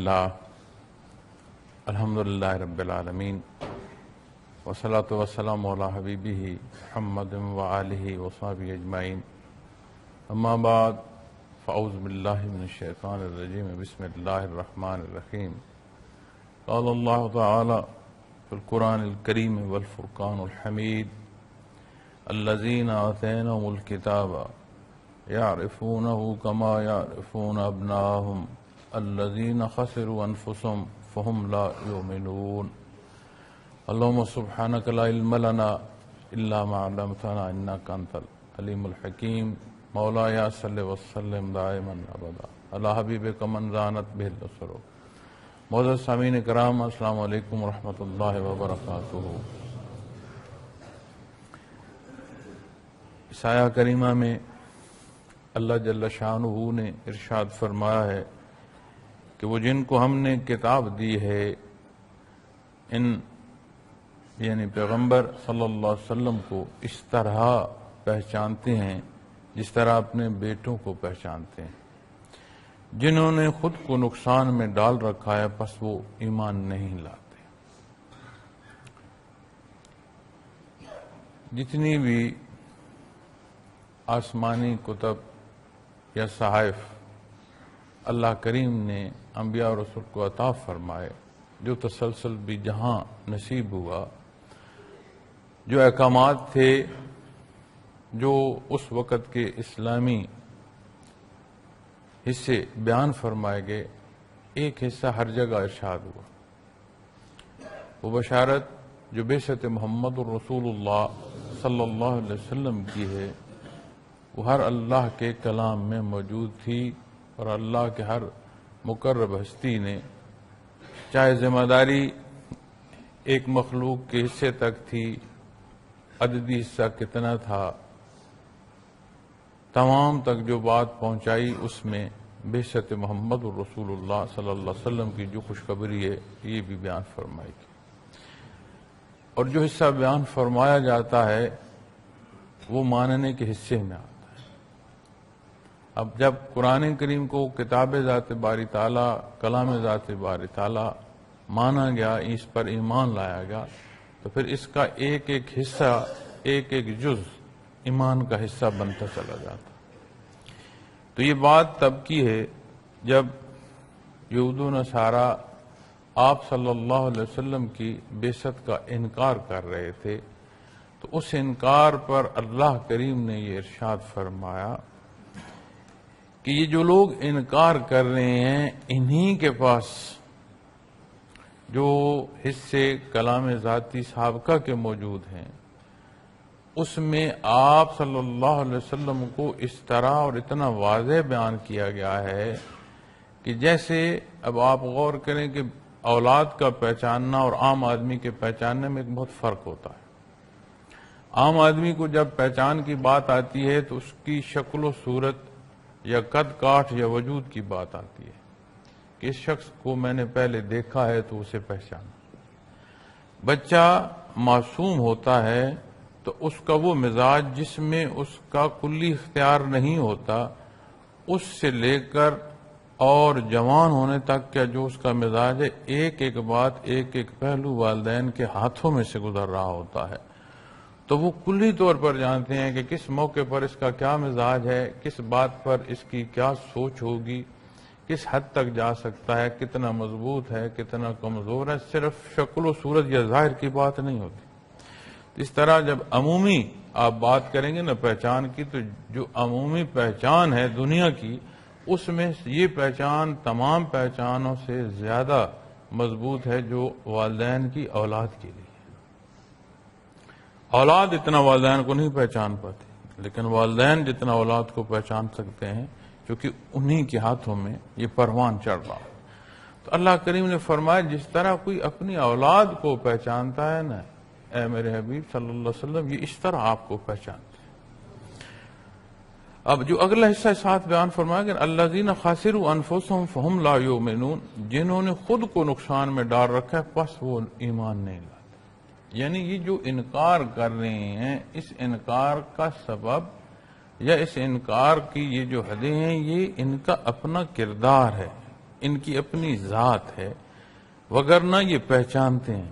للہ الحمدللہ رب العالمین والصلاة والسلام علی حبیبہ محمد وآلہ وصحبہ اجمعین اما بعد فاعوذ باللہ من الشیطان الرجیم بسم اللہ الرحمن الرحیم قال اللہ تعالی فی القرآن الکریم والفرقان الحمید الذین آتیناہم الکتاب یعرفونہ کما یعرفون ابناءہم الذین خسروا انفسهم فهم لا یؤمنون اللهم سبحانك لا علم لنا الا ما علمتنا انك انت العلیم الحکیم مولایا صلی وسلم دائما ابدا علی حبیبک من زانت به الاسر. معزز سامعین کرام، السلام علیکم ورحمۃ اللہ وبرکاتہ. اس آیہ کریمہ میں اللہ جل شانہ نے ارشاد فرمایا ہے کہ وہ جن کو ہم نے کتاب دی ہے ان یعنی پیغمبر صلی اللہ علیہ وسلم کو اس طرح پہچانتے ہیں جس طرح اپنے بیٹوں کو پہچانتے ہیں. جنہوں نے خود کو نقصان میں ڈال رکھا ہے پس وہ ایمان نہیں لاتے. جتنی بھی آسمانی کتب یا صحائف اللہ کریم نے انبیاء اور رسول کو عطا فرمائے، جو تسلسل بھی جہاں نصیب ہوا، جو احکامات تھے جو اس وقت کے اسلامی حصے بیان فرمائے گئے، ایک حصہ ہر جگہ ارشاد ہوا. وہ بشارت جو بعثت محمد الرسول اللہ صلی اللہ علیہ وسلم کی ہے وہ ہر اللہ کے کلام میں موجود تھی، اور اللہ کے ہر مقرب ہستی نے، چاہے ذمہ داری ایک مخلوق کے حصے تک تھی، عددی حصہ کتنا تھا، تمام تک جو بات پہنچائی اس میں بعثت محمد الرسول اللہ صلی اللہ علیہ وسلم کی جو خوشخبری ہے یہ بھی بیان فرمائی گئی. اور جو حصہ بیان فرمایا جاتا ہے وہ ماننے کے حصے میں آتا ہے. اب جب قرآن کریم کو کتاب ذات باری تعالیٰ، کلام ذات باری تعالیٰ مانا گیا، اس پر ایمان لایا گیا، تو پھر اس کا ایک ایک حصہ، ایک ایک جز ایمان کا حصہ بنتا چلا جاتا. تو یہ بات تب کی ہے جب یہود و نصارہ آپ صلی اللہ علیہ وسلم کی بعثت کا انکار کر رہے تھے. تو اس انکار پر اللہ کریم نے یہ ارشاد فرمایا کہ یہ جو لوگ انکار کر رہے ہیں انہی کے پاس جو حصے کلام ذاتی سابقہ کے موجود ہیں اس میں آپ صلی اللہ علیہ وسلم کو اس طرح اور اتنا واضح بیان کیا گیا ہے کہ جیسے اب آپ غور کریں کہ اولاد کا پہچاننا اور عام آدمی کے پہچاننے میں ایک بہت فرق ہوتا ہے. عام آدمی کو جب پہچان کی بات آتی ہے تو اس کی شکل و صورت یا قد کاٹھ یا وجود کی بات آتی ہے کہ اس شخص کو میں نے پہلے دیکھا ہے تو اسے پہچانا. بچہ معصوم ہوتا ہے تو اس کا وہ مزاج جس میں اس کا کلی اختیار نہیں ہوتا، اس سے لے کر اور جوان ہونے تک کا جو اس کا مزاج ہے، ایک ایک بات، ایک ایک پہلو والدین کے ہاتھوں میں سے گزر رہا ہوتا ہے. تو وہ کلی طور پر جانتے ہیں کہ کس موقع پر اس کا کیا مزاج ہے، کس بات پر اس کی کیا سوچ ہوگی، کس حد تک جا سکتا ہے، کتنا مضبوط ہے، کتنا کمزور ہے. صرف شکل و صورت یا ظاہر کی بات نہیں ہوتی. اس طرح جب عمومی آپ بات کریں گے نا پہچان کی، تو جو عمومی پہچان ہے دنیا کی، اس میں یہ پہچان تمام پہچانوں سے زیادہ مضبوط ہے جو والدین کی اولاد کے لیے. اولاد اتنا والدین کو نہیں پہچان پاتی، لیکن والدین جتنا اولاد کو پہچان سکتے ہیں کیونکہ انہی کے ہاتھوں میں یہ پروان چڑھ رہا. تو اللہ کریم نے فرمایا جس طرح کوئی اپنی اولاد کو پہچانتا ہے نا، اے میرے حبیب صلی اللہ علیہ وسلم، یہ اس طرح آپ کو پہچانتے ہیں. اب جو اگلا حصہ ساتھ بیان فرمایا کہ الذین خسروا انفسهم فهم لا یؤمنون، جنہوں نے خود کو نقصان میں ڈال رکھا ہے پس وہ ایمان نہیں لاتے. یعنی یہ جو انکار کر رہے ہیں، اس انکار کا سبب یا اس انکار کی یہ جو حدیں ہیں یہ ان کا اپنا کردار ہے. ان کی اپنی ذات ہے، وگرنہ یہ پہچانتے ہیں۔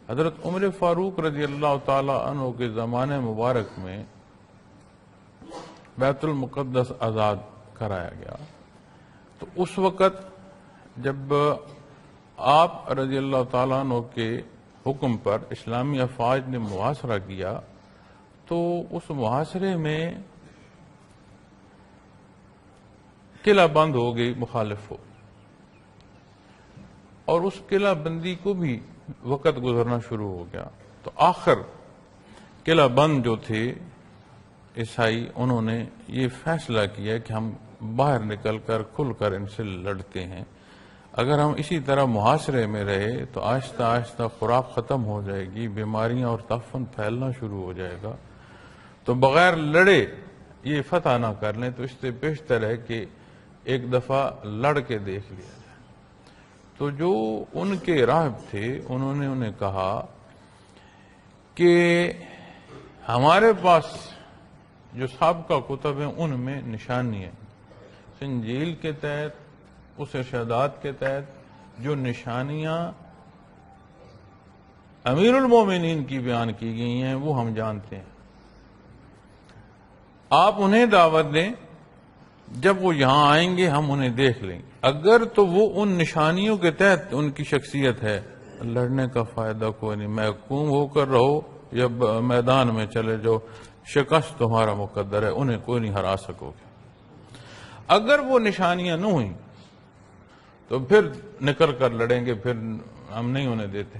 حضرت عمر فاروق رضی اللہ تعالی عنہ کے زمانے مبارک میں بیت المقدس آزاد کرایا گیا، تو اس وقت جب آپ رضی اللہ تعالیٰ عنہ کے حکم پر اسلامی افواج نے محاصرہ کیا، تو اس محاصرے میں قلعہ بند ہو گئی مخالف ہو، اور اس قلعہ بندی کو بھی وقت گزرنا شروع ہو گیا، تو آخر قلعہ بند جو تھے عیسائی، انہوں نے یہ فیصلہ کیا کہ ہم باہر نکل کر کھل کر ان سے لڑتے ہیں۔ اگر ہم اسی طرح محاصرے میں رہے تو آہستہ آہستہ خوراک ختم ہو جائے گی، بیماریاں اور تعفن پھیلنا شروع ہو جائے گا، تو بغیر لڑے یہ فتح نہ کر لیں، تو اس سے بہتر ہے کہ ایک دفعہ لڑ کے دیکھ لیا جائے۔ تو جو ان کے راہب تھے انہوں نے انہیں کہا کہ ہمارے پاس جو سابقہ کتب ہیں ان میں نشانی ہے، انجیل کے تحت، اس ارشادات کے تحت جو نشانیاں امیر المومنین کی بیان کی گئی ہیں وہ ہم جانتے ہیں، آپ انہیں دعوت دیں، جب وہ یہاں آئیں گے ہم انہیں دیکھ لیں گے، اگر تو وہ ان نشانیوں کے تحت ان کی شخصیت ہے، لڑنے کا فائدہ کوئی نہیں، محکوم ہو کر رہو یا میدان میں چلے جاؤ، شکست تمہارا مقدر ہے، انہیں کوئی نہیں ہرا سکو گے۔ اگر وہ نشانیاں نہ ہوئیں تو پھر نکل کر لڑیں گے، پھر ہم نہیں انہیں دیتے۔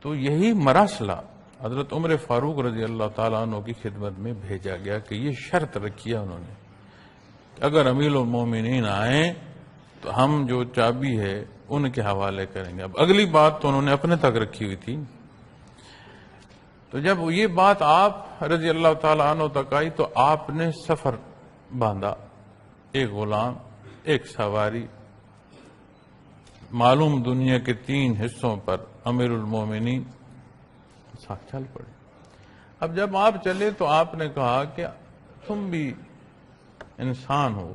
تو یہی مراسلہ حضرت عمر فاروق رضی اللہ تعالیٰ عنہ کی خدمت میں بھیجا گیا کہ یہ شرط رکھی انہوں نے کہ اگر امیر المومنین آئیں تو ہم جو چابی ہے ان کے حوالے کریں گے۔ اب اگلی بات تو انہوں نے اپنے تک رکھی ہوئی تھی، تو جب یہ بات آپ رضی اللہ تعالیٰ عنہ تک آئی تو آپ نے سفر باندھا، ایک غلام، ایک سواری، معلوم دنیا کے 3 حصوں پر امیر المومنین ساتھ چل پڑے۔ اب جب آپ چلے تو آپ نے کہا کہ تم بھی انسان ہو،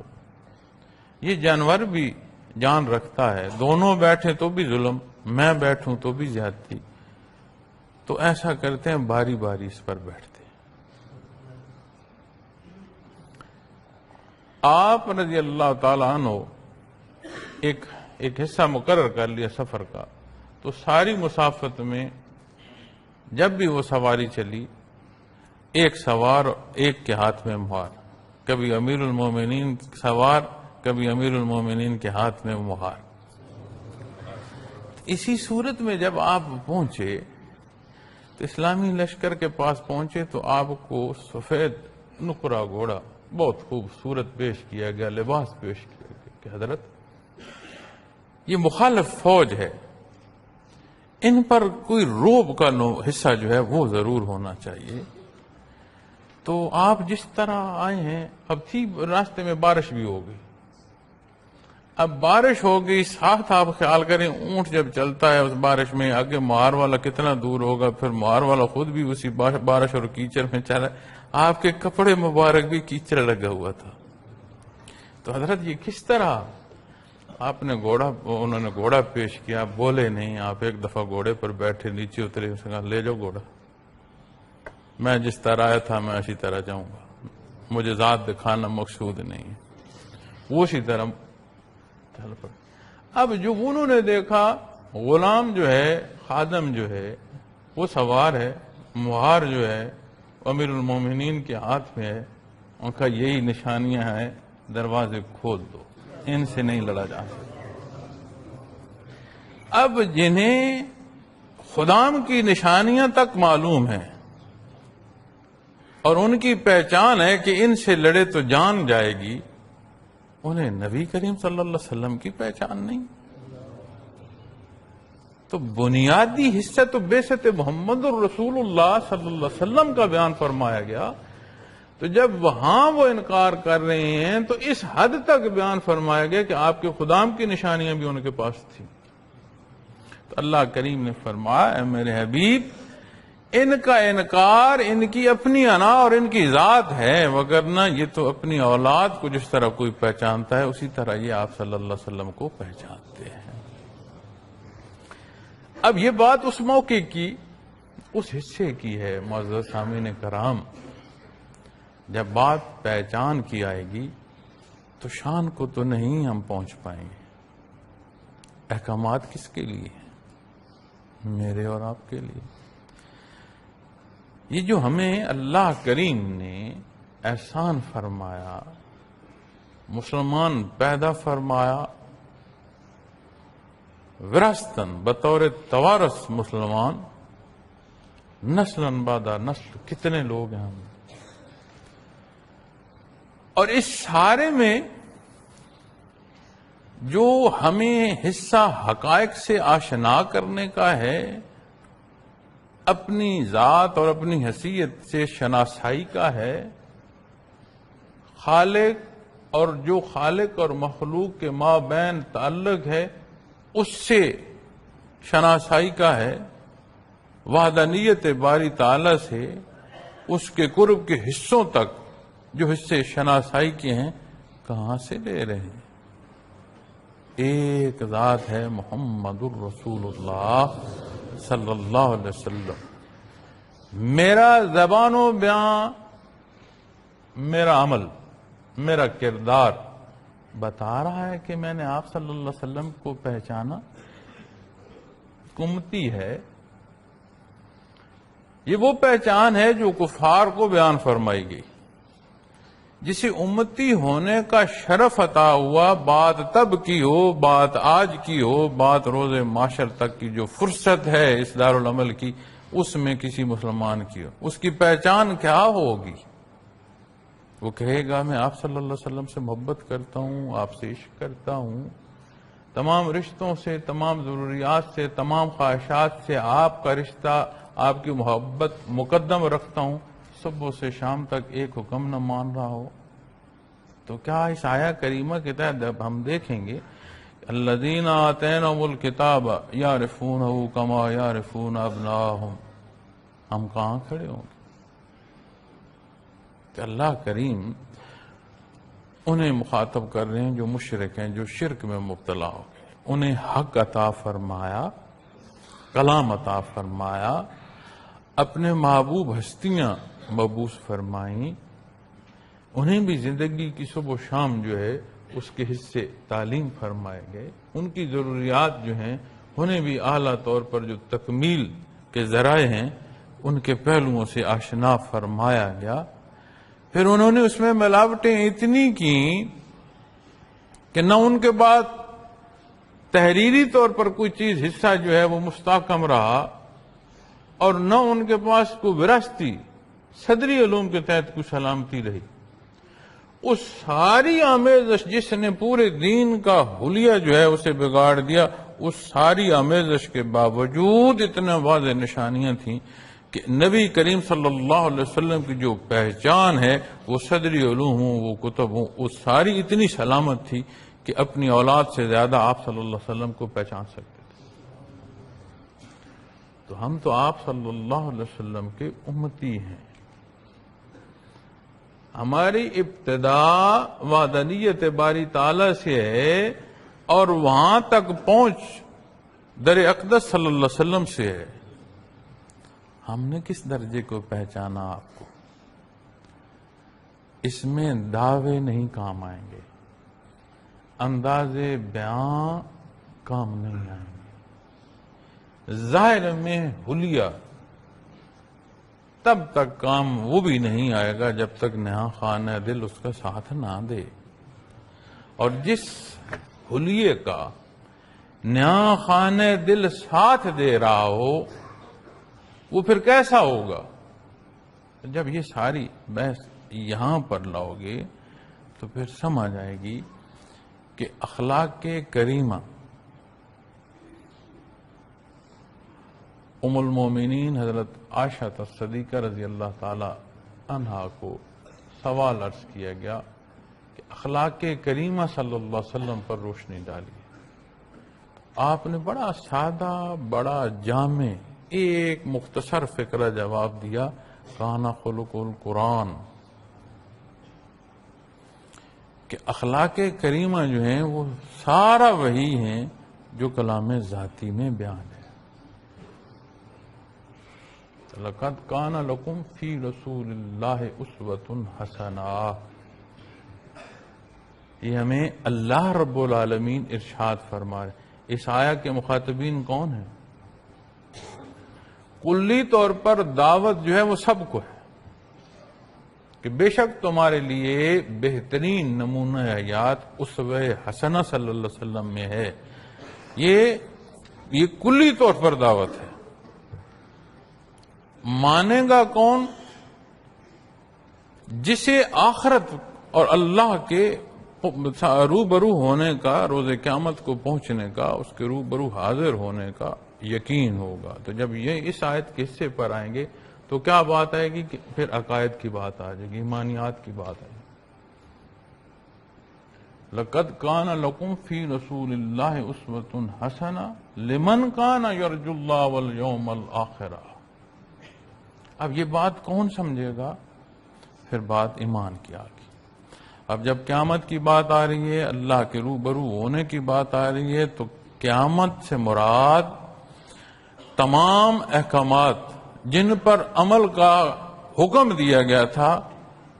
یہ جانور بھی جان رکھتا ہے، دونوں بیٹھے تو بھی ظلم، میں بیٹھوں تو بھی زیادتی، تو ایسا کرتے ہیں باری باری اس پر بیٹھتے ہیں۔ آپ رضی اللہ تعالیٰ عنہ ایک حصہ مقرر کر لیا سفر کا، تو ساری مسافت میں جب بھی وہ سواری چلی، ایک سوار ایک کے ہاتھ میں مہار، کبھی امیر المومنین سوار، کبھی امیر المومنین کے ہاتھ میں مہار۔ اسی صورت میں جب آپ پہنچے تو اسلامی لشکر کے پاس پہنچے تو آپ کو سفید نقرہ گھوڑا بہت خوبصورت پیش کیا گیا، لباس پیش کیا گیا کہ حضرت یہ مخالف فوج ہے، ان پر کوئی روب کا حصہ جو ہے وہ ضرور ہونا چاہیے۔ تو آپ جس طرح آئے ہیں، اب تھی راستے میں بارش بھی ہو گئی، اب بارش ہو گئی، ساتھ آپ خیال کریں اونٹ جب چلتا ہے اس بارش میں، آگے مہار والا کتنا دور ہوگا، پھر مہار والا خود بھی اسی بارش اور کیچڑ میں چلا، آپ کے کپڑے مبارک بھی کیچڑ لگا ہوا تھا۔ تو حضرت یہ کس طرح آپ نے انہوں نے گھوڑا پیش کیا، بولے نہیں، آپ ایک دفعہ گھوڑے پر بیٹھے، نیچے اترے، اس نے کہا لے جاؤ گھوڑا، میں جس طرح آیا تھا میں اسی طرح جاؤں گا، مجھے ذات دکھانا مقصود نہیں ہے، وہ اسی طرح چل پڑے۔ اب جو انہوں نے دیکھا غلام جو ہے، خادم جو ہے وہ سوار ہے، مہار جو ہے امیر المومنین کے ہاتھ میں ہے، ان کا یہی نشانیاں ہیں، دروازے کھول دو، ان سے نہیں لڑا جا سکتا۔ اب جنہیں خدام کی نشانیاں تک معلوم ہیں اور ان کی پہچان ہے کہ ان سے لڑے تو جان جائے گی، انہیں نبی کریم صلی اللہ علیہ وسلم کی پہچان نہیں۔ تو بنیادی حصہ تو بعثت محمد الرسول اللہ صلی اللہ علیہ وسلم کا بیان فرمایا گیا، تو جب وہاں وہ انکار کر رہے ہیں تو اس حد تک بیان فرمایا گیا کہ آپ کے خدام کی نشانیاں بھی ان کے پاس تھیں۔ تو اللہ کریم نے فرمایا، اے میرے حبیب، ان کا انکار ان کی اپنی انا اور ان کی ذات ہے، وگرنہ یہ تو اپنی اولاد کو جس طرح کوئی پہچانتا ہے اسی طرح یہ آپ صلی اللہ علیہ وسلم کو پہچانتے ہیں۔ اب یہ بات اس موقع کی، اس حصے کی ہے معزز سامعین کرام۔ جب بات پہچان کی آئے گی تو شان کو تو نہیں ہم پہنچ پائیں گے۔ احکامات کس کے لیے ہیں؟ میرے اور آپ کے لیے۔ یہ جو ہمیں اللہ کریم نے احسان فرمایا، مسلمان پیدا فرمایا وراثتاً بطور توارث مسلمان، نسلاً بعد نسل کتنے لوگ ہیں ہم، اور اس سارے میں جو ہمیں حصہ حقائق سے آشنا کرنے کا ہے، اپنی ذات اور اپنی حیثیت سے شناسائی کا ہے، خالق اور جو خالق اور مخلوق کے مابین تعلق ہے اس سے شناسائی کا ہے، وحدانیت باری تعالی سے اس کے قرب کے حصوں تک جو حصے شناسائی کے ہیں کہاں سے لے رہے ہیں؟ ایک ذات ہے محمد الرسول اللہ صلی اللہ علیہ وسلم۔ میرا زبان و بیان، میرا عمل، میرا کردار بتا رہا ہے کہ میں نے آپ صلی اللہ علیہ وسلم کو پہچانا۔ امتی ہے، یہ وہ پہچان ہے جو کفار کو بیان فرمائی گئی۔ جسے امتی ہونے کا شرف عطا ہوا، بات تب کی ہو، بات آج کی ہو، بات روز معاشر تک کی جو فرصت ہے اس دارالعمل کی، اس میں کسی مسلمان کی ہو، اس کی پہچان کیا ہوگی؟ وہ کہے گا میں آپ صلی اللہ علیہ وسلم سے محبت کرتا ہوں، آپ سے عشق کرتا ہوں، تمام رشتوں سے، تمام ضروریات سے، تمام خواہشات سے آپ کا رشتہ، آپ کی محبت مقدم رکھتا ہوں، صبح سے شام تک ایک حکم نہ مان رہا ہو۔ تو کیا اس آیہ کریمہ کے تحت جب ہم دیکھیں گے الذین آتینہم الکتاب یعرفونہ کما یعرفون ابناءہم، ہم کہاں کھڑے ہوں گے؟ کہ اللہ کریم انہیں مخاطب کر رہے ہیں جو مشرک ہیں، جو شرک میں مبتلا ہو گئے، انہیں حق عطا فرمایا، کلام عطا فرمایا، اپنے محبوب ہستیاں مبعوث فرمائیں، انہیں بھی زندگی کی صبح و شام جو ہے اس کے حصے تعلیم فرمائے گئے، ان کی ضروریات جو ہیں انہیں بھی اعلیٰ طور پر جو تکمیل کے ذرائع ہیں ان کے پہلوؤں سے آشنا فرمایا گیا۔ پھر انہوں نے اس میں ملاوٹیں اتنی کی کہ نہ ان کے بعد تحریری طور پر کوئی چیز حصہ جو ہے وہ مستحکم رہا، اور نہ ان کے پاس کوئی وراثتی صدری علوم کے تحت کوئی سلامتی رہی۔ اس ساری آمیزش جس نے پورے دین کا حلیہ جو ہے اسے بگاڑ دیا، اس ساری آمیزش کے باوجود اتنے واضح نشانیاں تھیں کہ نبی کریم صلی اللہ علیہ وسلم کی جو پہچان ہے وہ صدری علوم ہوں، وہ کتب ہوں، وہ ساری اتنی سلامت تھی کہ اپنی اولاد سے زیادہ آپ صلی اللہ علیہ وسلم کو پہچان سکتے تھے۔ تو ہم تو آپ صلی اللہ علیہ وسلم کے امتی ہیں۔ ہماری ابتدا وحدانیت باری تعالی سے ہے اور وہاں تک پہنچ در اقدس صلی اللہ علیہ وسلم سے ہے۔ ہم نے کس درجے کو پہچانا آپ کو؟ اس میں دعوے نہیں کام آئیں گے، انداز بیان کام نہیں آئیں گے، ظاہر میں حلیہ تب تک کام وہ بھی نہیں آئے گا جب تک نہاں خانہ دل اس کا ساتھ نہ دے۔ اور جس حلیے کا نہاں خانہ دل ساتھ دے رہا ہو وہ پھر کیسا ہوگا؟ جب یہ ساری بحث یہاں پر لاؤ گے تو پھر سمجھ آئے گی کہ اخلاق کریمہ ام المومنین حضرت عائشہ صدیقہ رضی اللہ تعالی عنہا کو سوال عرض کیا گیا کہ اخلاق کریمہ صلی اللہ علیہ وسلم پر روشنی ڈالی۔ آپ نے بڑا سادہ، بڑا جامع ایک مختصر فقرہ جواب دیا، کانا خلق القرآن، کہ اخلاق کریمہ جو ہیں وہ سارا وہی ہیں جو کلام ذاتی میں بیان ہے۔ لَقَدْ كَانَ لَكُمْ فِي رَسُولِ اللَّهِ أُسْوَةٌ حَسَنَةٌ، یہ ہمیں اللہ رب العالمین ارشاد فرما رہے۔ اس آیہ کے مخاطبین کون ہیں؟ کلی طور پر دعوت جو ہے وہ سب کو ہے کہ بے شک تمہارے لیے بہترین نمونہ حیات اسوہ حسنہ صلی اللہ علیہ وسلم میں ہے۔ یہ کلی طور پر دعوت ہے۔ مانے گا کون؟ جسے آخرت اور اللہ کے روبرو ہونے کا، روز قیامت کو پہنچنے کا، اس کے روبرو حاضر ہونے کا یقین ہوگا۔ تو جب یہ اس آیت کے حصے پر آئیں گے تو کیا بات آئے گی کہ پھر عقائد کی بات آ جائے گی، ایمانیات کی بات آئے گی۔ لَقَدْ كَانَ لَكُمْ فِي رَسُولِ اللَّهِ أُسْوَةٌ حَسَنَةٌ لِمَنْ كَانَ يَرْجُو اللَّهَ وَالْيَوْمَ الْآخِرَ۔ اب یہ بات کون سمجھے گا؟ پھر بات ایمان کی آ گئی۔ اب جب قیامت کی بات آ رہی ہے، اللہ کے روبرو ہونے کی بات آ رہی ہے، تو قیامت سے مراد تمام احکامات جن پر عمل کا حکم دیا گیا تھا،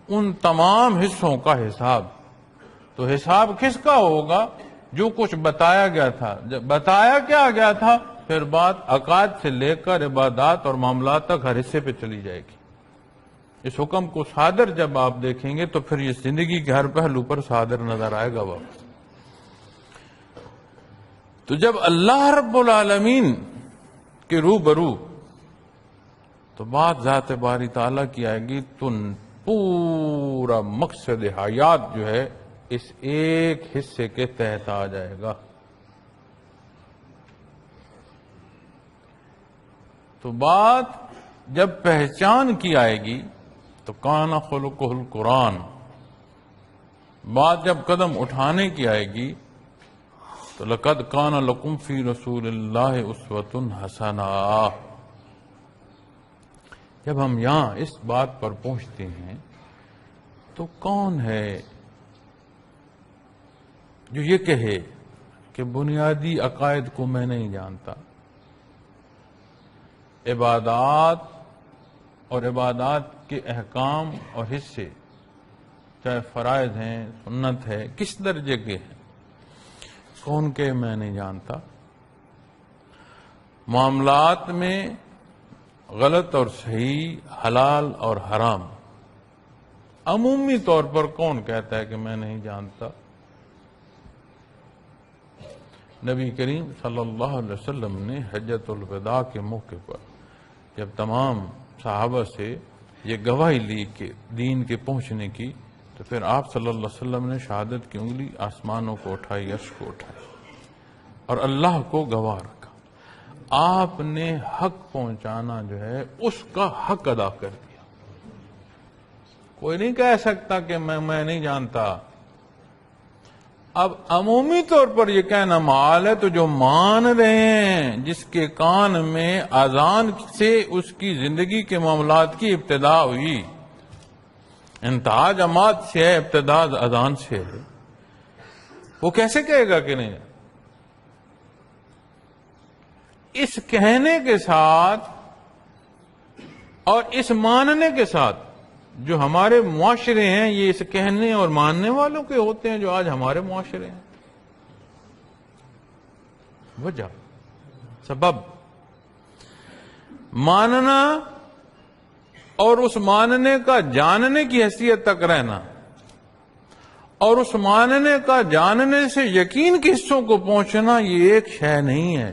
ان تمام حصوں کا حساب۔ تو حساب کس کا ہوگا؟ جو کچھ بتایا گیا تھا۔ جب بتایا کیا گیا تھا، پھر بات عقائد سے لے کر عبادات اور معاملات تک ہر حصے پہ چلی جائے گی۔ اس حکم کو صادر جب آپ دیکھیں گے تو پھر یہ زندگی کے ہر پہلو پر صادر نظر آئے گا واپس۔ تو جب اللہ رب العالمین کے روبرو تو بات ذات باری تعالیٰ کی آئے گی، تو پورا مقصد حیات جو ہے اس ایک حصے کے تحت آ جائے گا۔ تو بات جب پہچان کی آئے گی تو کانا خلقہ القرآن، بات جب قدم اٹھانے کی آئے گی تو لقد کان لکم فی رسول اللہ اسوۃ حسنہ۔ جب ہم یہاں اس بات پر پہنچتے ہیں تو کون ہے جو یہ کہے کہ بنیادی عقائد کو میں نہیں جانتا، عبادات اور عبادات کے احکام اور حصے، چاہے فرائض ہیں، سنت ہے، کس درجے کے ہیں، کون کہ میں نہیں جانتا؟ معاملات میں غلط اور صحیح، حلال اور حرام، عمومی طور پر کون کہتا ہے کہ میں نہیں جانتا؟ نبی کریم صلی اللہ علیہ وسلم نے حجۃ الوداع کے موقع پر جب تمام صحابہ سے یہ گواہی لی کہ دین کے پہنچنے کی، تو پھر آپ صلی اللہ علیہ وسلم نے شہادت کی انگلی آسمانوں کو اٹھائی، عرش کو اٹھائی اور اللہ کو گواہ رکھا۔ آپ نے حق پہنچانا جو ہے اس کا حق ادا کر دیا۔ کوئی نہیں کہہ سکتا کہ میں نہیں جانتا۔ اب عمومی طور پر یہ کہنا محال ہے، تو جو مان رہے ہیں، جس کے کان میں اذان سے اس کی زندگی کے معاملات کی ابتدا ہوئی، انتہا جماعت سے ہے، ابتدا اذان سے ہے، وہ کیسے کہے گا کہ نہیں؟ اس کہنے کے ساتھ اور اس ماننے کے ساتھ جو ہمارے معاشرے ہیں، یہ اس کہنے اور ماننے والوں کے ہوتے ہیں جو آج ہمارے معاشرے ہیں۔ وجہ، سبب، ماننا اور اس ماننے کا جاننے کی حیثیت تک رہنا، اور اس ماننے کا جاننے سے یقین کے حصوں کو پہنچنا، یہ ایک شے نہیں ہے،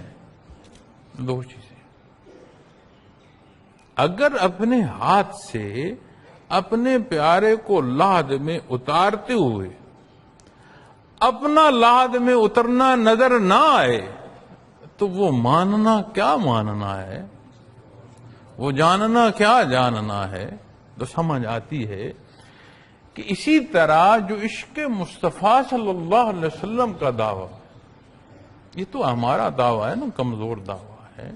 دو چیزیں۔ اگر اپنے ہاتھ سے اپنے پیارے کو لحد میں اتارتے ہوئے اپنا لحد میں اترنا نظر نہ آئے تو وہ ماننا کیا ماننا ہے، وہ جاننا کیا جاننا ہے؟ تو سمجھ آتی ہے کہ اسی طرح جو عشق مصطفیٰ صلی اللہ علیہ وسلم کا دعویٰ، یہ تو ہمارا دعویٰ ہے نا، کمزور دعویٰ ہے،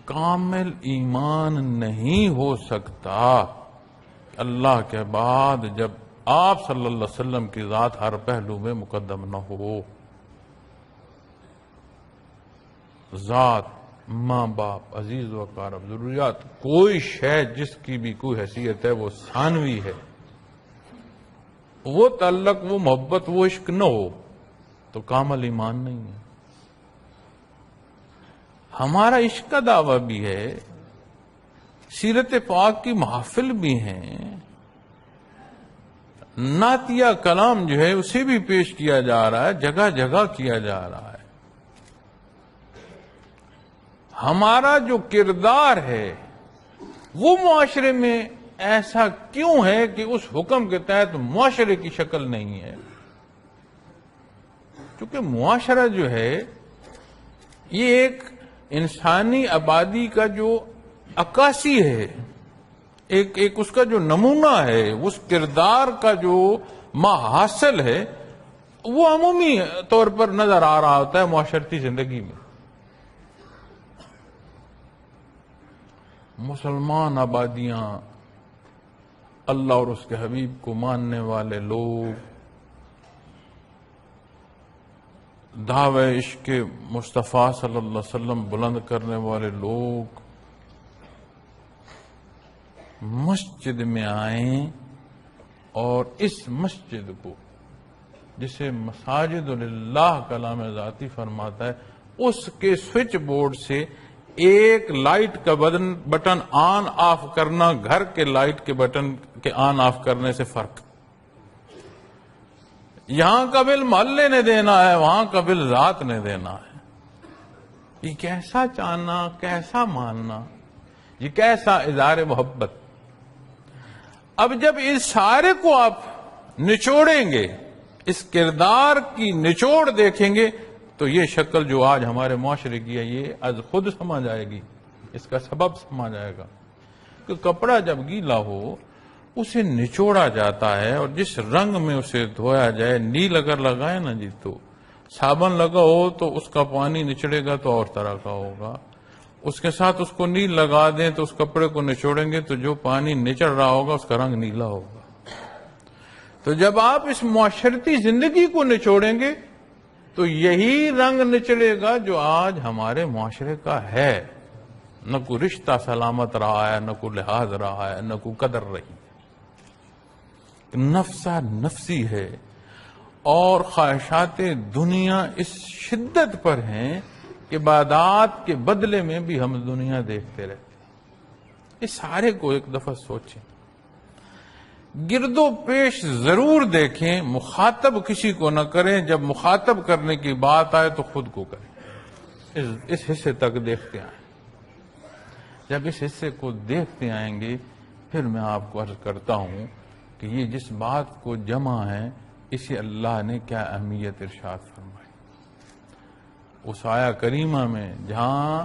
کامل ایمان نہیں ہو سکتا اللہ کے بعد جب آپ صلی اللہ علیہ وسلم کی ذات ہر پہلو میں مقدم نہ ہو. ذات، ماں باپ، عزیز و اقارب، ضروریات، کوئی شے جس کی بھی کوئی حیثیت ہے وہ ثانوی ہے. وہ تعلق، وہ محبت، وہ عشق نہ ہو تو کامل ایمان نہیں ہے. ہمارا عشق کا دعویٰ بھی ہے، سیرت پاک کی محافل بھی ہیں، نعتیہ کلام جو ہے اسے بھی پیش کیا جا رہا ہے، جگہ جگہ کیا جا رہا ہے. ہمارا جو کردار ہے وہ معاشرے میں ایسا کیوں ہے کہ اس حکم کے تحت معاشرے کی شکل نہیں ہے؟ کیونکہ معاشرہ جو ہے یہ ایک انسانی آبادی کا جو عکاسی ہے، ایک اس کا جو نمونہ ہے، اس کردار کا جو محاصل ہے، وہ عمومی طور پر نظر آ رہا ہوتا ہے معاشرتی زندگی میں. مسلمان آبادیاں، اللہ اور اس کے حبیب کو ماننے والے لوگ، دعوی عشق مصطفیٰ صلی اللہ علیہ وسلم بلند کرنے والے لوگ مسجد میں آئیں اور اس مسجد کو، جسے مساجد للہ کلام ذاتی فرماتا ہے، اس کے سوئچ بورڈ سے ایک لائٹ کا بٹن آن آف کرنا گھر کے لائٹ کے بٹن کے آن آف کرنے سے فرق. یہاں کا بل محلے نے دینا ہے، وہاں کا بل ذات نے دینا ہے. یہ کیسا چاہنا، کیسا ماننا، یہ کیسا اظہار محبت. اب جب اس سارے کو آپ نچوڑیں گے، اس کردار کی نچوڑ دیکھیں گے، تو یہ شکل جو آج ہمارے معاشرے کی ہے یہ از خود سمجھ آئے گی، اس کا سبب سمجھ آئے گا. کہ کپڑا جب گیلا ہو اسے نچوڑا جاتا ہے، اور جس رنگ میں اسے دھویا جائے، نیل اگر لگائے نا جی تو صابن لگا ہو تو اس کا پانی نچڑے گا تو اور طرح کا ہوگا. اس کے ساتھ اس کو نیل لگا دیں تو اس کپڑے کو نچوڑیں گے تو جو پانی نچڑ رہا ہوگا اس کا رنگ نیلا ہوگا. تو جب آپ اس معاشرتی زندگی کو نچوڑیں گے تو یہی رنگ نچڑے گا جو آج ہمارے معاشرے کا ہے. نہ کوئی رشتہ سلامت رہا ہے، نہ کوئی لحاظ رہا ہے، نہ کوئی قدر رہی. نفسا نفسی ہے، اور خواہشات دنیا اس شدت پر ہیں کہ عبادات کے بدلے میں بھی ہم دنیا دیکھتے رہتے ہیں. اس سارے کو ایک دفعہ سوچیں، گرد و پیش ضرور دیکھیں، مخاطب کسی کو نہ کریں. جب مخاطب کرنے کی بات آئے تو خود کو کریں. اس حصے تک دیکھتے آئیں. جب اس حصے کو دیکھتے آئیں گے پھر میں آپ کو عرض کرتا ہوں کہ یہ جس بات کو جمع ہے اسے اللہ نے کیا اہمیت ارشاد فرمائی. اس آیہ کریمہ میں جہاں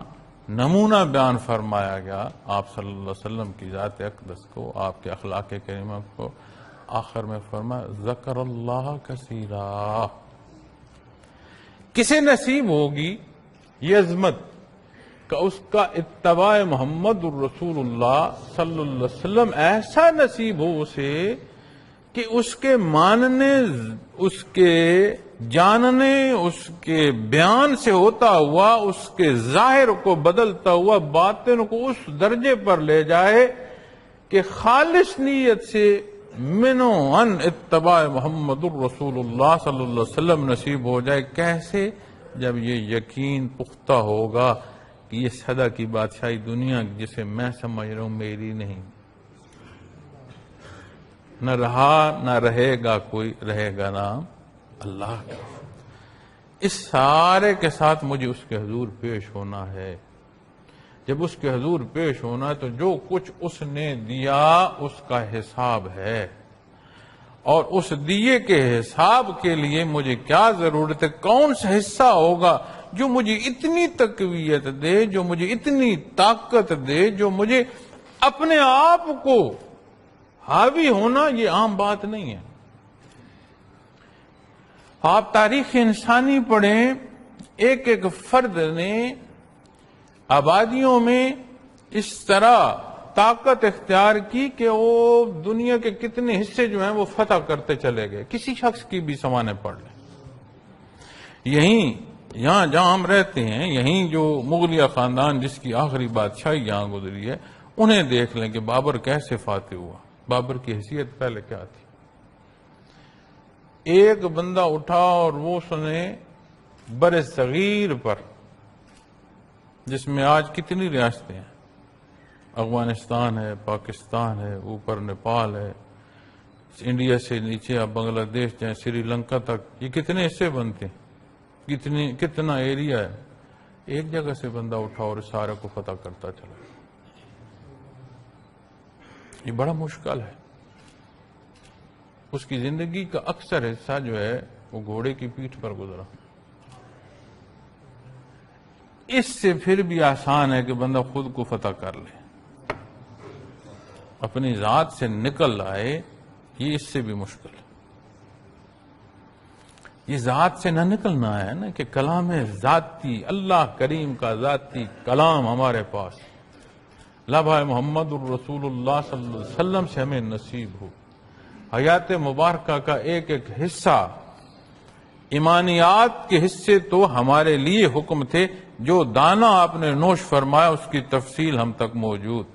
نمونہ بیان فرمایا گیا آپ صلی اللہ علیہ وسلم کی ذات اقدس کو، آپ کے اخلاق کریمہ کو، آخر میں فرمایا ذکر اللہ کثیرا. کسے نصیب ہوگی یہ عظمت کہ اس کا اتباع محمد الرسول اللہ صلی اللہ علیہ وسلم ایسا نصیب ہو اسے کہ اس کے ماننے، اس کے جاننے، اس کے بیان سے ہوتا ہوا اس کے ظاہر کو بدلتا ہوا باطن کو اس درجے پر لے جائے کہ خالص نیت سے منو ان اتباع محمد الرسول اللہ صلی اللہ علیہ وسلم نصیب ہو جائے. کیسے؟ جب یہ یقین پختہ ہوگا کہ یہ سدا کی بادشاہی دنیا جسے میں سمجھ رہا ہوں میری نہیں، نہ رہا نہ رہے گا کوئی، رہے گا نام اللہ کا. اس سارے کے ساتھ مجھے اس کے حضور پیش ہونا ہے. جب اس کے حضور پیش ہونا ہے تو جو کچھ اس نے دیا اس کا حساب ہے، اور اس دیے کے حساب کے لیے مجھے کیا ضرورت ہے، کون سا حصہ ہوگا جو مجھے اتنی تقویت دے، جو مجھے اتنی طاقت دے، جو مجھے اپنے آپ کو حاوی ہونا. یہ عام بات نہیں ہے. آپ تاریخ انسانی پڑھیں، ایک ایک فرد نے آبادیوں میں اس طرح طاقت اختیار کی کہ وہ دنیا کے کتنے حصے جو ہیں وہ فتح کرتے چلے گئے. کسی شخص کی بھی سمانے پڑھ لیں. یہاں جہاں ہم رہتے ہیں، یہیں جو مغلیہ خاندان جس کی آخری بادشاہی یہاں گزری ہے، انہیں دیکھ لیں کہ بابر کیسے فاتح ہوا، بابر کی حیثیت پہلے کیا تھی. ایک بندہ اٹھا اور وہ سنے بر صغیر پر، جس میں آج کتنی ریاستیں ہیں، افغانستان ہے، پاکستان ہے، اوپر نیپال ہے، انڈیا سے نیچے آپ بنگلہ دیش جائیں، سری لنکا تک، یہ کتنے حصے بنتے ہیں، کتنا ایریا ہے. ایک جگہ سے بندہ اٹھا اور سارے کو فتح کرتا چلا. یہ بڑا مشکل ہے. اس کی زندگی کا اکثر حصہ جو ہے وہ گھوڑے کی پیٹھ پر گزرا. اس سے پھر بھی آسان ہے کہ بندہ خود کو فتح کر لے، اپنی ذات سے نکل آئے. یہ اس سے بھی مشکل ہے. یہ ذات سے نہ نکلنا ہے نا کہ کلام ذاتی، اللہ کریم کا ذاتی کلام ہمارے پاس لبھائے محمد الرسول اللہ صلی اللہ علیہ وسلم سے ہمیں نصیب ہو. حیات مبارکہ کا ایک ایک حصہ، ایمانیات کے حصے تو ہمارے لیے حکم تھے. جو دانہ آپ نے نوش فرمایا اس کی تفصیل ہم تک موجود.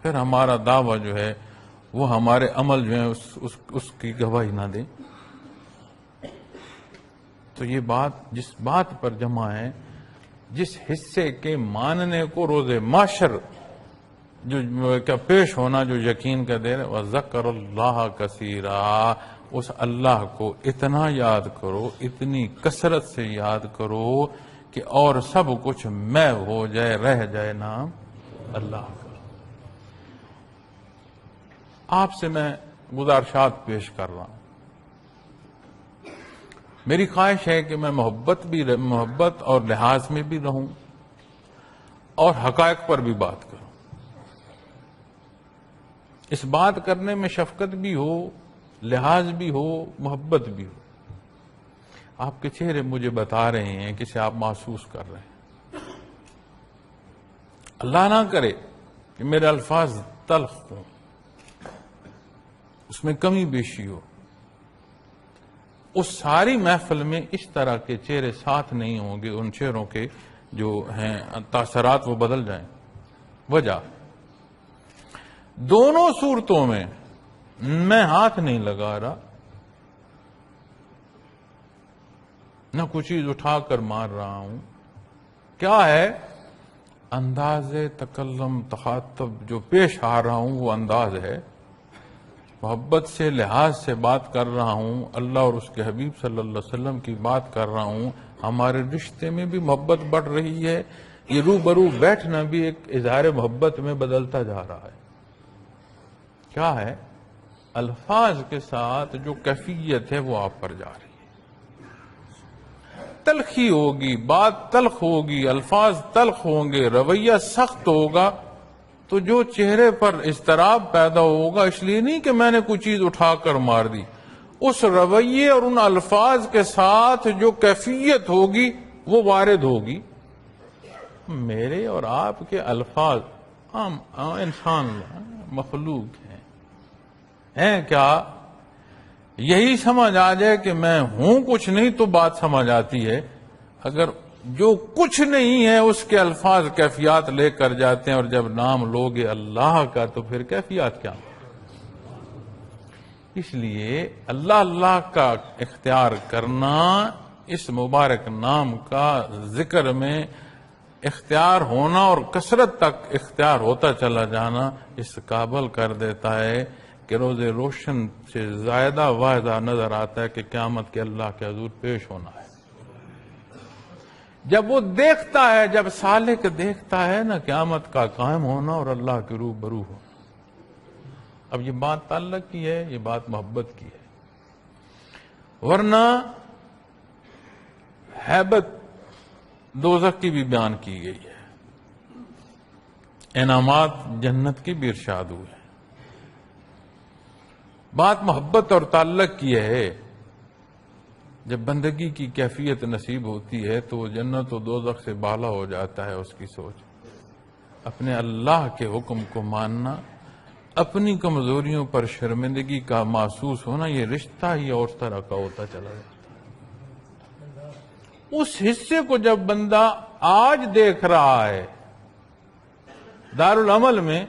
پھر ہمارا دعویٰ جو ہے وہ ہمارے عمل جو ہیں اس کی گواہی نہ دیں. تو یہ بات جس بات پر جمع ہے، جس حصے کے ماننے کو روز محشر جو پیش ہونا جو یقین کا دے رہے، وَذَكَرَ اللَّهَ كَثِيرًا، اس اللہ کو اتنا یاد کرو، اتنی کثرت سے یاد کرو کہ اور سب کچھ میں ہو جائے، رہ جائے نام اللہ کا. آپ سے میں گزارشات پیش کر رہا ہوں. میری خواہش ہے کہ میں محبت اور لحاظ میں بھی رہوں اور حقائق پر بھی بات کروں. اس بات کرنے میں شفقت بھی ہو، لحاظ بھی ہو، محبت بھی ہو. آپ کے چہرے مجھے بتا رہے ہیں کہ اسے آپ محسوس کر رہے ہیں. اللہ نہ کرے کہ میرے الفاظ تلخ ہوں، اس میں کمی بیشی ہو. اس ساری محفل میں اس طرح کے چہرے ساتھ نہیں ہوں گے. ان چہروں کے جو ہیں تاثرات وہ بدل جائیں. وجہ دونوں صورتوں میں میں ہاتھ نہیں لگا رہا، نہ کوئی چیز اٹھا کر مار رہا ہوں. کیا ہے؟ انداز تکلم تخاطب جو پیش آ رہا ہوں وہ انداز ہے. محبت سے، لحاظ سے بات کر رہا ہوں. اللہ اور اس کے حبیب صلی اللہ علیہ وسلم کی بات کر رہا ہوں. ہمارے رشتے میں بھی محبت بڑھ رہی ہے. یہ روبرو بیٹھنا بھی ایک اظہار محبت میں بدلتا جا رہا ہے. کیا ہے؟ الفاظ کے ساتھ جو کیفیت ہے وہ آپ پر جا رہی ہے. تلخی ہوگی، بات تلخ ہوگی، الفاظ تلخ ہوں گے، رویہ سخت ہوگا. تو جو چہرے پر اضطراب پیدا ہوگا اس لیے نہیں کہ میں نے کوئی چیز اٹھا کر مار دی. اس رویے اور ان الفاظ کے ساتھ جو کیفیت ہوگی وہ وارد ہوگی. میرے اور آپ کے الفاظ عام انسان مخلوق ہیں کیا؟ یہی سمجھ آ جائے کہ میں ہوں کچھ نہیں تو بات سمجھ آتی ہے. اگر جو کچھ نہیں ہے اس کے الفاظ کیفیات لے کر جاتے ہیں، اور جب نام لوگے اللہ کا تو پھر کیفیات کیا؟ اس لیے اللہ کا اختیار کرنا، اس مبارک نام کا ذکر میں اختیار ہونا اور کثرت تک اختیار ہوتا چلا جانا اس قابل کر دیتا ہے کہ روز روشن سے زائدہ واضح نظر آتا ہے کہ قیامت کے اللہ کے حضور پیش ہونا ہے. جب وہ دیکھتا ہے، جب سالک دیکھتا ہے نا قیامت کا قائم ہونا اور اللہ کے روبرو ہونا. اب یہ بات تعلق کی ہے، یہ بات محبت کی ہے. ورنہ ہیبت دوزخ کی بھی بیان کی گئی ہے، انعامات جنت کی بھی ارشاد ہوئے. بات محبت اور تعلق کی ہے. جب بندگی کی کیفیت نصیب ہوتی ہے تو وہ جنت و دوزخ سے بالا ہو جاتا ہے اس کی سوچ. اپنے اللہ کے حکم کو ماننا، اپنی کمزوریوں پر شرمندگی کا محسوس ہونا، یہ رشتہ ہی اور طرح کا ہوتا چلا جاتا ہے. اس حصے کو جب بندہ آج دیکھ رہا ہے دارالعمل میں،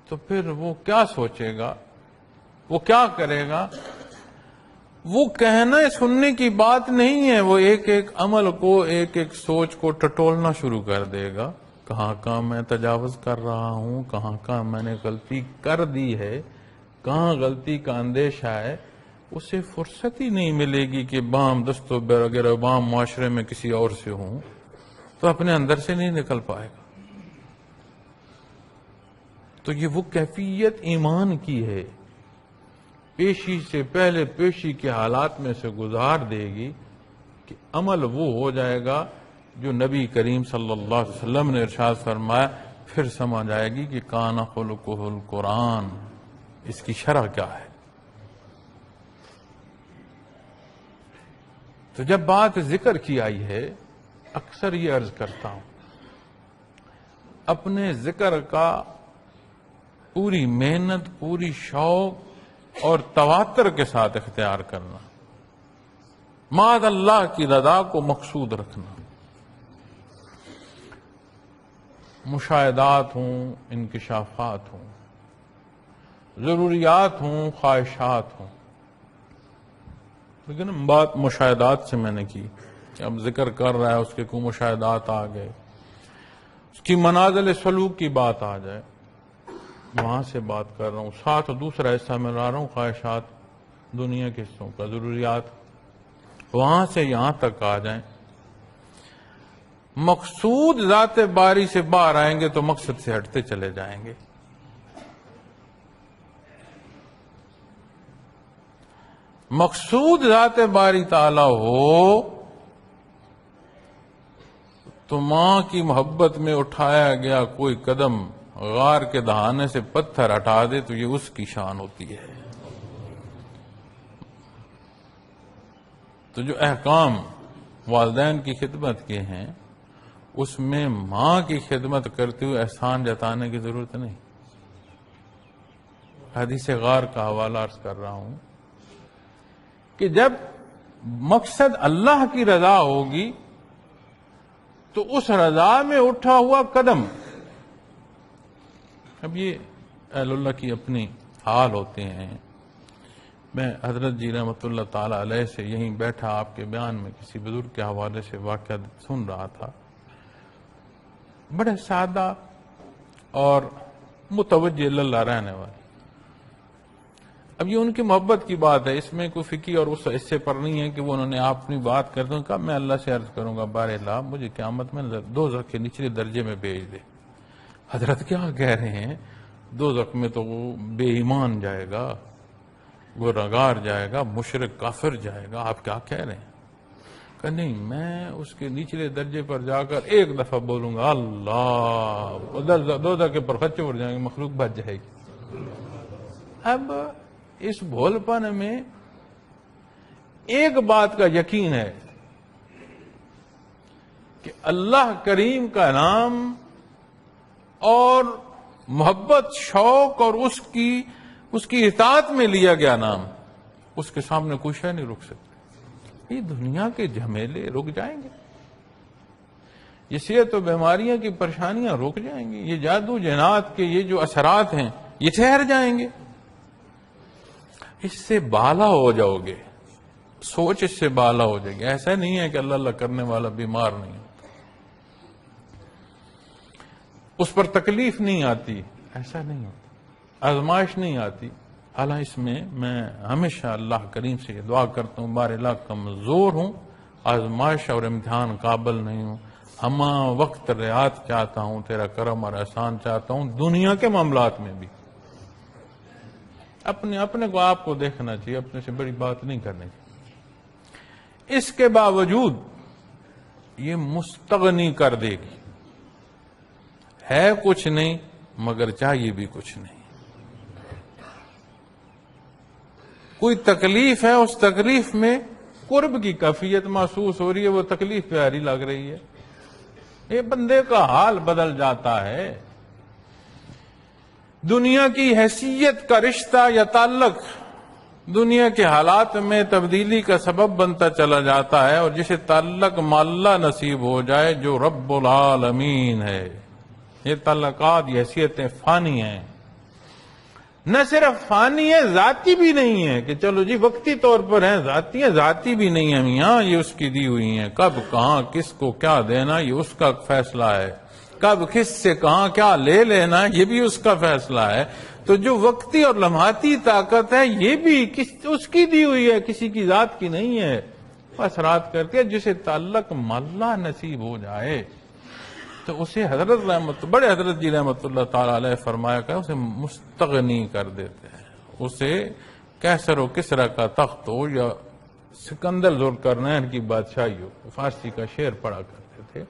تو پھر وہ کیا سوچے گا، وہ کیا کرے گا؟ وہ کہنا سننے کی بات نہیں ہے، وہ ایک ایک عمل کو، ایک ایک سوچ کو ٹٹولنا شروع کر دے گا. کہاں کہاں میں تجاوز کر رہا ہوں، کہاں کہاں میں نے غلطی کر دی ہے، کہاں غلطی کا اندیشہ ہے. اسے فرصت ہی نہیں ملے گی کہ بام دست و وغیرہ بام معاشرے میں کسی اور سے ہوں، تو اپنے اندر سے نہیں نکل پائے گا. تو یہ وہ کیفیت ایمان کی ہے، پیشی سے پہلے پیشی کے حالات میں سے گزار دے گی کہ عمل وہ ہو جائے گا جو نبی کریم صلی اللہ علیہ وسلم نے ارشاد فرمایا. پھر سمجھ آئے گی کہ کان خلقہ القرآن، اس کی شرح کیا ہے. تو جب بات ذکر کی آئی ہے، اکثر یہ عرض کرتا ہوں، اپنے ذکر کا پوری محنت، پوری شوق اور تواتر کے ساتھ اختیار کرنا، معاذ اللہ کی رضا کو مقصود رکھنا. مشاہدات ہوں، انکشافات ہوں، ضروریات ہوں، خواہشات ہوں. لیکن بات مشاہدات سے میں نے کی کہ اب ذکر کر رہا ہے، اس کے کوئی مشاہدات آ گئے، اس کی منازل سلوک کی بات آ جائے، وہاں سے بات کر رہا ہوں. ساتھ دوسرا حصہ میں لا رہا ہوں خواہشات، دنیا کے حصوں کا، ضروریات، وہاں سے یہاں تک آ جائیں. مقصود ذات باری سے باہر آئیں گے تو مقصد سے ہٹتے چلے جائیں گے. مقصود ذات باری تعالی ہو تو ماں کی محبت میں اٹھایا گیا کوئی قدم غار کے دہانے سے پتھر ہٹا دے تو یہ اس کی شان ہوتی ہے. تو جو احکام والدین کی خدمت کے ہیں، اس میں ماں کی خدمت کرتے ہوئے احسان جتانے کی ضرورت نہیں. حدیث غار کا حوالہ عرض کر رہا ہوں کہ جب مقصد اللہ کی رضا ہوگی تو اس رضا میں اٹھا ہوا قدم، اب یہ اہل اللہ کی اپنی حال ہوتے ہیں. میں حضرت جی رحمۃ اللہ تعالی علیہ سے یہیں بیٹھا آپ کے بیان میں کسی بزرگ کے حوالے سے واقعہ سن رہا تھا. بڑے سادہ اور متوجہ اللہ رہنے والے. اب یہ ان کی محبت کی بات ہے، اس میں کوئی فقی اور اس حصے پر نہیں ہے کہ وہ انہوں نے اپنی بات کر دوں. کہا میں اللہ سے عرض کروں گا بار اللہ مجھے قیامت میں دوزخ کے نچلے درجے میں بھیج دے. حضرت کیا کہہ رہے ہیں؟ دوزخ میں تو وہ بے ایمان جائے گا، وہ رگار جائے گا، مشرک کافر جائے گا، آپ کیا کہہ رہے ہیں؟ کہ نہیں، میں اس کے نچلے درجے پر جا کر ایک دفعہ بولوں گا اللہ، دوزخ کے پرخچے اڑ جائیں گے، مخلوق بچ جائے گی. اب اس بھولپن میں ایک بات کا یقین ہے کہ اللہ کریم کا نام اور محبت، شوق اور اس کی اطاعت میں لیا گیا نام، اس کے سامنے کوئی شے نہیں رک سکتی. یہ دنیا کے جھمیلے رک جائیں گے، یہ صحت و بیماریاں کی پریشانیاں رک جائیں گی، یہ جادو جنات کے یہ جو اثرات ہیں یہ ٹھہر جائیں گے. اس سے بالا ہو جاؤ گے، سوچ اس سے بالا ہو جائے گی. ایسا نہیں ہے کہ اللہ اللہ کرنے والا بیمار نہیں ہوتا، اس پر تکلیف نہیں آتی، ایسا نہیں ہوتا، آزمائش نہیں آتی. حالانکہ اس میں ہمیشہ اللہ کریم سے یہ دعا کرتا ہوں بار اللہ کمزور ہوں، آزمائش اور امتحان قابل نہیں ہوں، ہمہ وقت رعایت چاہتا ہوں، تیرا کرم اور احسان چاہتا ہوں دنیا کے معاملات میں بھی. اپنے کو آپ کو دیکھنا چاہیے، اپنے سے بڑی بات نہیں کرنی چاہیے. اس کے باوجود یہ مستغنی کر دے گی. ہے کچھ نہیں مگر چاہیے بھی کچھ نہیں. کوئی تکلیف ہے، اس تکلیف میں قرب کی کیفیت محسوس ہو رہی ہے، وہ تکلیف پیاری لگ رہی ہے، یہ بندے کا حال بدل جاتا ہے۔ دنیا کی حیثیت کا رشتہ یا تعلق دنیا کے حالات میں تبدیلی کا سبب بنتا چلا جاتا ہے، اور جسے تعلق ماللہ نصیب ہو جائے جو رب العالمین ہے۔ یہ تعلقات، یہ حیثیتیں فانی ہیں، نہ صرف فانی ہے، ذاتی بھی نہیں ہے کہ چلو جی وقتی طور پر ہیں، ذاتی ہے، ذاتی بھی نہیں ہے میاں، یہ اس کی دی ہوئی ہیں، کب کہاں کس کو کیا دینا یہ اس کا فیصلہ ہے، کب کس سے کہاں کیا لے لینا یہ بھی اس کا فیصلہ ہے۔ تو جو وقتی اور لمحاتی طاقت ہے یہ بھی اس کی دی ہوئی ہے، کسی کی ذات کی نہیں ہے، اثرات کرتی ہے۔ جسے تعلق ماللہ نصیب ہو جائے تو اسے بڑے حضرت جی رحمت اللہ تعالی علیہ فرمایا کہ اسے مستغنی کر دیتے ہیں، اسے کیسر و کسرا کا تخت ہو یا سکندر ذوالقرنین کی بادشاہی ہو، فارسی کا شعر پڑھا کرتے تھے،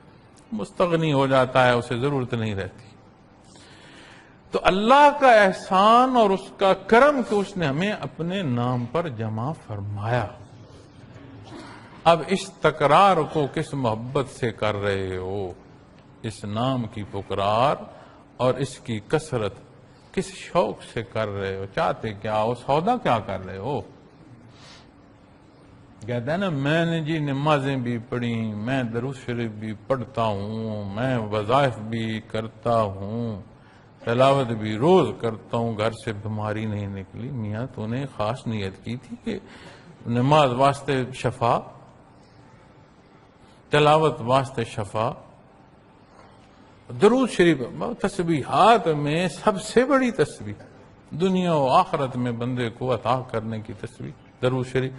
مستغنی ہو جاتا ہے، اسے ضرورت نہیں رہتی۔ تو اللہ کا احسان اور اس کا کرم کہ اس نے ہمیں اپنے نام پر جمع فرمایا۔ اب اس تکرار کو کس محبت سے کر رہے ہو، اس نام کی پکرار اور اس کی کثرت کس شوق سے کر رہے ہو، چاہتے کیا ہو، سودا کیا کر رہے ہو؟ کہتا ہے نا میں نے جی نمازیں بھی پڑھی، میں درود شریف بھی پڑھتا ہوں، میں وظائف بھی کرتا ہوں، تلاوت بھی روز کرتا ہوں، گھر سے بیماری نہیں نکلی۔ میاں تو نے خاص نیت کی تھی کہ نماز واسطے شفا، تلاوت واسطے شفا، درود شریف تسبیحات میں سب سے بڑی تسبیح، دنیا و آخرت میں بندے کو عطا کرنے کی تسبیح درود شریف۔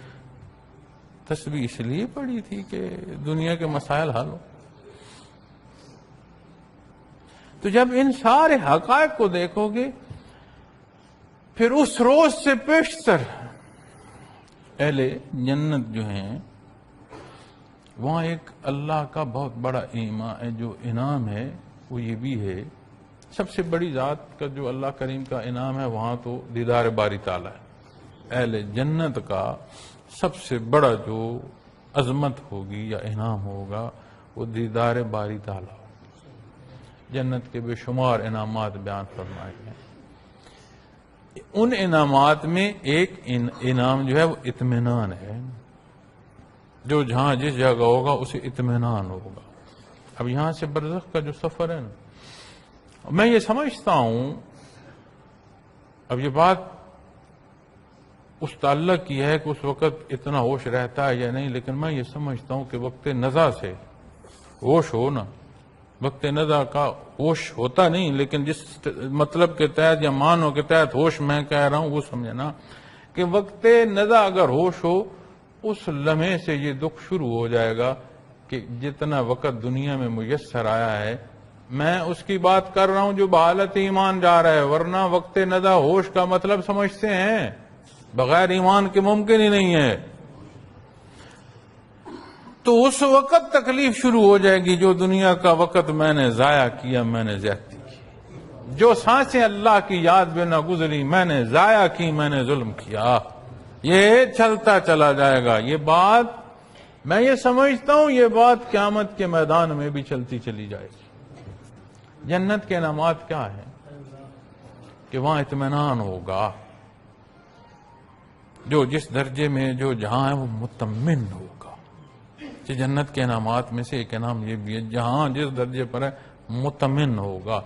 تسبیح اس لیے پڑھی تھی کہ دنیا کے مسائل حل ہو۔ تو جب ان سارے حقائق کو دیکھو گے پھر اس روز سے پیشتر اہل جنت جو ہیں وہاں ایک اللہ کا بہت بڑا جو انعام ہے وہ یہ بھی ہے، سب سے بڑی ذات کا جو اللہ کریم کا انعام ہے وہاں تو دیدار باری تعالیٰ ہے۔ اہل جنت کا سب سے بڑا جو عظمت ہوگی یا انعام ہوگا وہ دیدار باری تعالیٰ۔ جنت کے بے شمار انعامات بیان فرمائے گئے، ان انعامات میں ایک انعام جو ہے وہ اطمینان ہے، جو جہاں جس جگہ ہوگا اسے اطمینان ہوگا۔ اب یہاں سے برزخ کا جو سفر ہے نا، میں یہ سمجھتا ہوں، اب یہ بات اس تعلق کی ہے کہ اس وقت اتنا ہوش رہتا ہے یا نہیں، لیکن میں یہ سمجھتا ہوں کہ وقت نزا سے ہوش ہو نا، وقت نزا کا ہوش ہوتا نہیں، لیکن جس مطلب کے تحت یا معنوں کے تحت ہوش میں کہہ رہا ہوں وہ سمجھنا کہ وقت نزا اگر ہوش ہو اس لمحے سے یہ دکھ شروع ہو جائے گا کہ جتنا وقت دنیا میں میسر آیا ہے میں اس کی بات کر رہا ہوں جو بحالت ایمان جا رہا ہے، ورنہ وقت نزا ہوش کا مطلب سمجھتے ہیں بغیر ایمان کے ممکن ہی نہیں ہے۔ تو اس وقت تکلیف شروع ہو جائے گی جو دنیا کا وقت میں نے ضائع کیا، میں نے زیادتی کی، جو سانسیں اللہ کی یاد میں نہ گزری میں نے ضائع کی، میں نے ظلم کیا، یہ چلتا چلا جائے گا۔ یہ بات میں یہ سمجھتا ہوں یہ بات قیامت کے میدان میں بھی چلتی چلی جائے گی۔ جنت کے انعامات کیا ہیں کہ وہاں اطمینان ہوگا، جو جس درجے میں جو جہاں ہے وہ مطمئن ہوگا۔ جنت کے انعامات میں سے ایک انعام یہ بھی ہے جہاں جس درجے پر ہے مطمئن ہوگا۔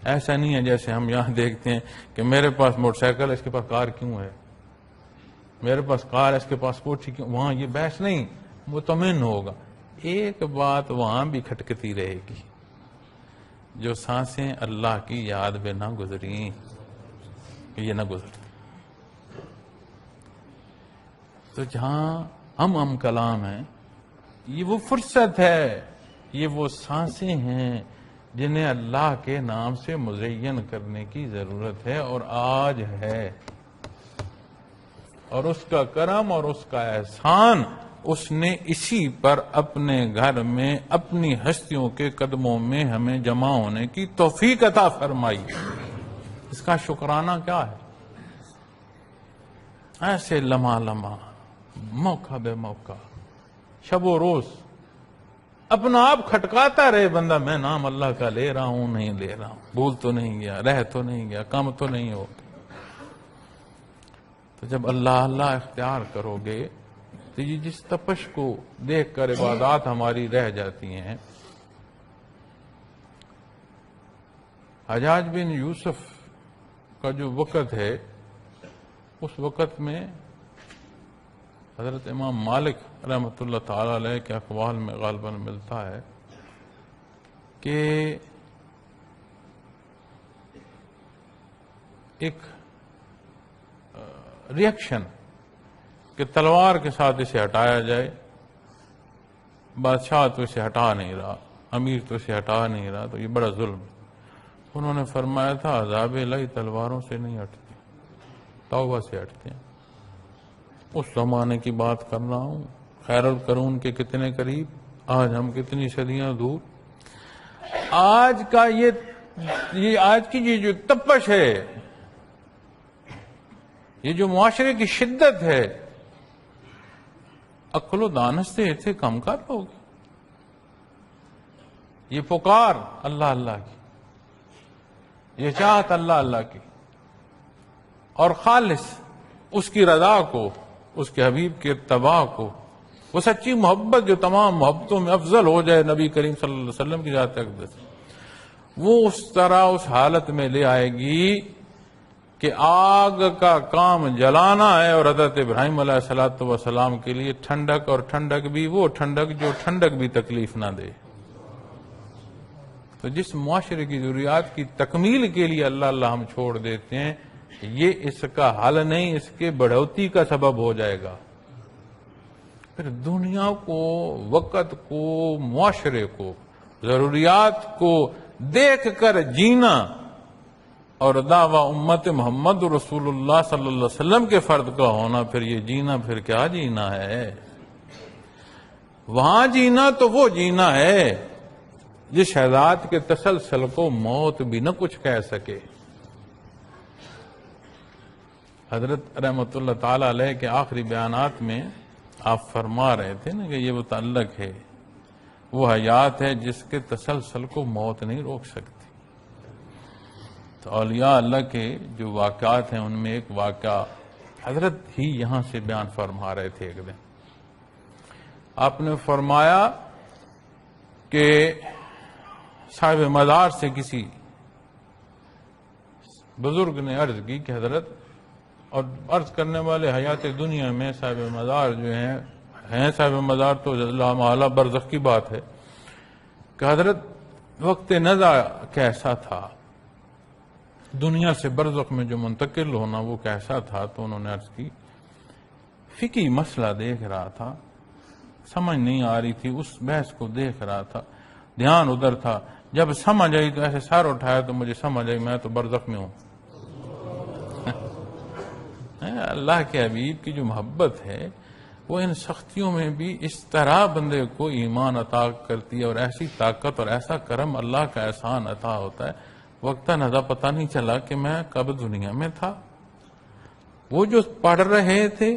ایسا نہیں ہے جیسے ہم یہاں دیکھتے ہیں کہ میرے پاس موٹر سائیکل ہے اس کے پاس کار کیوں ہے، میرے پاس کار ہے اس کے پاس کوٹھی کیوں، وہاں یہ بحث نہیں، مطمئن ہوگا۔ ایک بات وہاں بھی کھٹکتی رہے گی، جو سانسیں اللہ کی یاد میں نہ گزریں یہ نہ گزرتی، تو جہاں ہم کلام ہیں یہ وہ فرصت ہے، یہ وہ سانسیں ہیں جنہیں اللہ کے نام سے مزین کرنے کی ضرورت ہے اور آج ہے، اور اس کا کرم اور اس کا احسان اس نے اسی پر اپنے گھر میں اپنی ہستیوں کے قدموں میں ہمیں جمع ہونے کی توفیق عطا فرمائی۔ اس کا شکرانہ کیا ہے؟ ایسے لمحہ لمحہ موقع بے موقع شب و روز اپنا آپ کھٹکاتا رہے بندہ، میں نام اللہ کا لے رہا ہوں نہیں لے رہا ہوں، بھول تو نہیں گیا، رہ تو نہیں گیا، کم تو نہیں ہو گیا۔ تو جب اللہ اللہ اختیار کرو گے تو یہ جس تپش کو دیکھ کر عبادات ہماری رہ جاتی ہیں۔ حجاج بن یوسف کا جو وقت ہے، اس وقت میں حضرت امام مالک رحمۃ اللہ تعالی علیہ کے اقوال میں غالباً ملتا ہے کہ ایک ریئیکشن کہ تلوار کے ساتھ اسے ہٹایا جائے، بادشاہ تو اسے ہٹا نہیں رہا، امیر تو اسے ہٹا نہیں رہا، تو یہ بڑا ظلم۔ انہوں نے فرمایا تھا عذاب الہی تلواروں سے نہیں ہٹتے، توبہ سے ہٹتے ہیں۔ اس زمانے کی بات کر رہا ہوں، خیر القرون کے کتنے قریب، آج ہم کتنی صدیاں دور۔ آج کا آج کی یہ جو تپش ہے، یہ جو معاشرے کی شدت ہے، عقل و دانش سے ایسے کم کر لوگ، یہ پکار اللہ اللہ کی، یہ چاہت اللہ اللہ کی، اور خالص اس کی رضا کو، اس کے حبیب کے اتباع کو، وہ سچی محبت جو تمام محبتوں میں افضل ہو جائے نبی کریم صلی اللہ علیہ وسلم کی ذات اقدس، وہ اس طرح اس حالت میں لے آئے گی کہ آگ کا کام جلانا ہے، اور حضرت ابراہیم علیہ السلام کے لیے ٹھنڈک، اور ٹھنڈک بھی وہ ٹھنڈک جو ٹھنڈک بھی تکلیف نہ دے۔ تو جس معاشرے کی ضروریات کی تکمیل کے لیے اللہ اللہ ہم چھوڑ دیتے ہیں، یہ اس کا حل نہیں، اس کے بڑھوتی کا سبب ہو جائے گا۔ پھر دنیا کو، وقت کو، معاشرے کو، ضروریات کو دیکھ کر جینا اور دعویٰ امت محمد رسول اللہ صلی اللہ علیہ وسلم کے فرد کا ہونا، پھر یہ جینا پھر کیا جینا ہے؟ وہاں جینا تو وہ جینا ہے جس حیات کے تسلسل کو موت بھی نہ کچھ کہہ سکے۔ حضرت رحمت اللہ تعالی علیہ کے آخری بیانات میں آپ فرما رہے تھے نا کہ یہ وہ تعلق ہے، وہ حیات ہے جس کے تسلسل کو موت نہیں روک سکتی۔ تو اولیاء اللہ کے جو واقعات ہیں ان میں ایک واقعہ حضرت ہی یہاں سے بیان فرما رہے تھے۔ ایک دن آپ نے فرمایا کہ صاحب مزار سے کسی بزرگ نے عرض کی کہ حضرت، اور عرض کرنے والے حیات دنیا میں صاحب مزار جو ہیں صاحب مزار تو اللہ معالی برزخ کی بات ہے، کہ حضرت وقت نزع کیسا تھا، دنیا سے برزخ میں جو منتقل ہونا وہ کیسا تھا۔ تو انہوں نے عرض کی، فقہی مسئلہ دیکھ رہا تھا، سمجھ نہیں آ رہی تھی، اس بحث کو دیکھ رہا تھا، دھیان ادھر تھا، جب سمجھ آئی تو ایسے سر اٹھایا تو مجھے سمجھ آئی میں تو برزخ میں ہوں۔ اللہ کے حبیب کی جو محبت ہے وہ ان سختیوں میں بھی اس طرح بندے کو ایمان عطا کرتی ہے، اور ایسی طاقت اور ایسا کرم اللہ کا احسان عطا ہوتا ہے، وقتا نظر پتہ نہیں چلا کہ میں کب دنیا میں تھا۔ وہ جو پڑھ رہے تھے،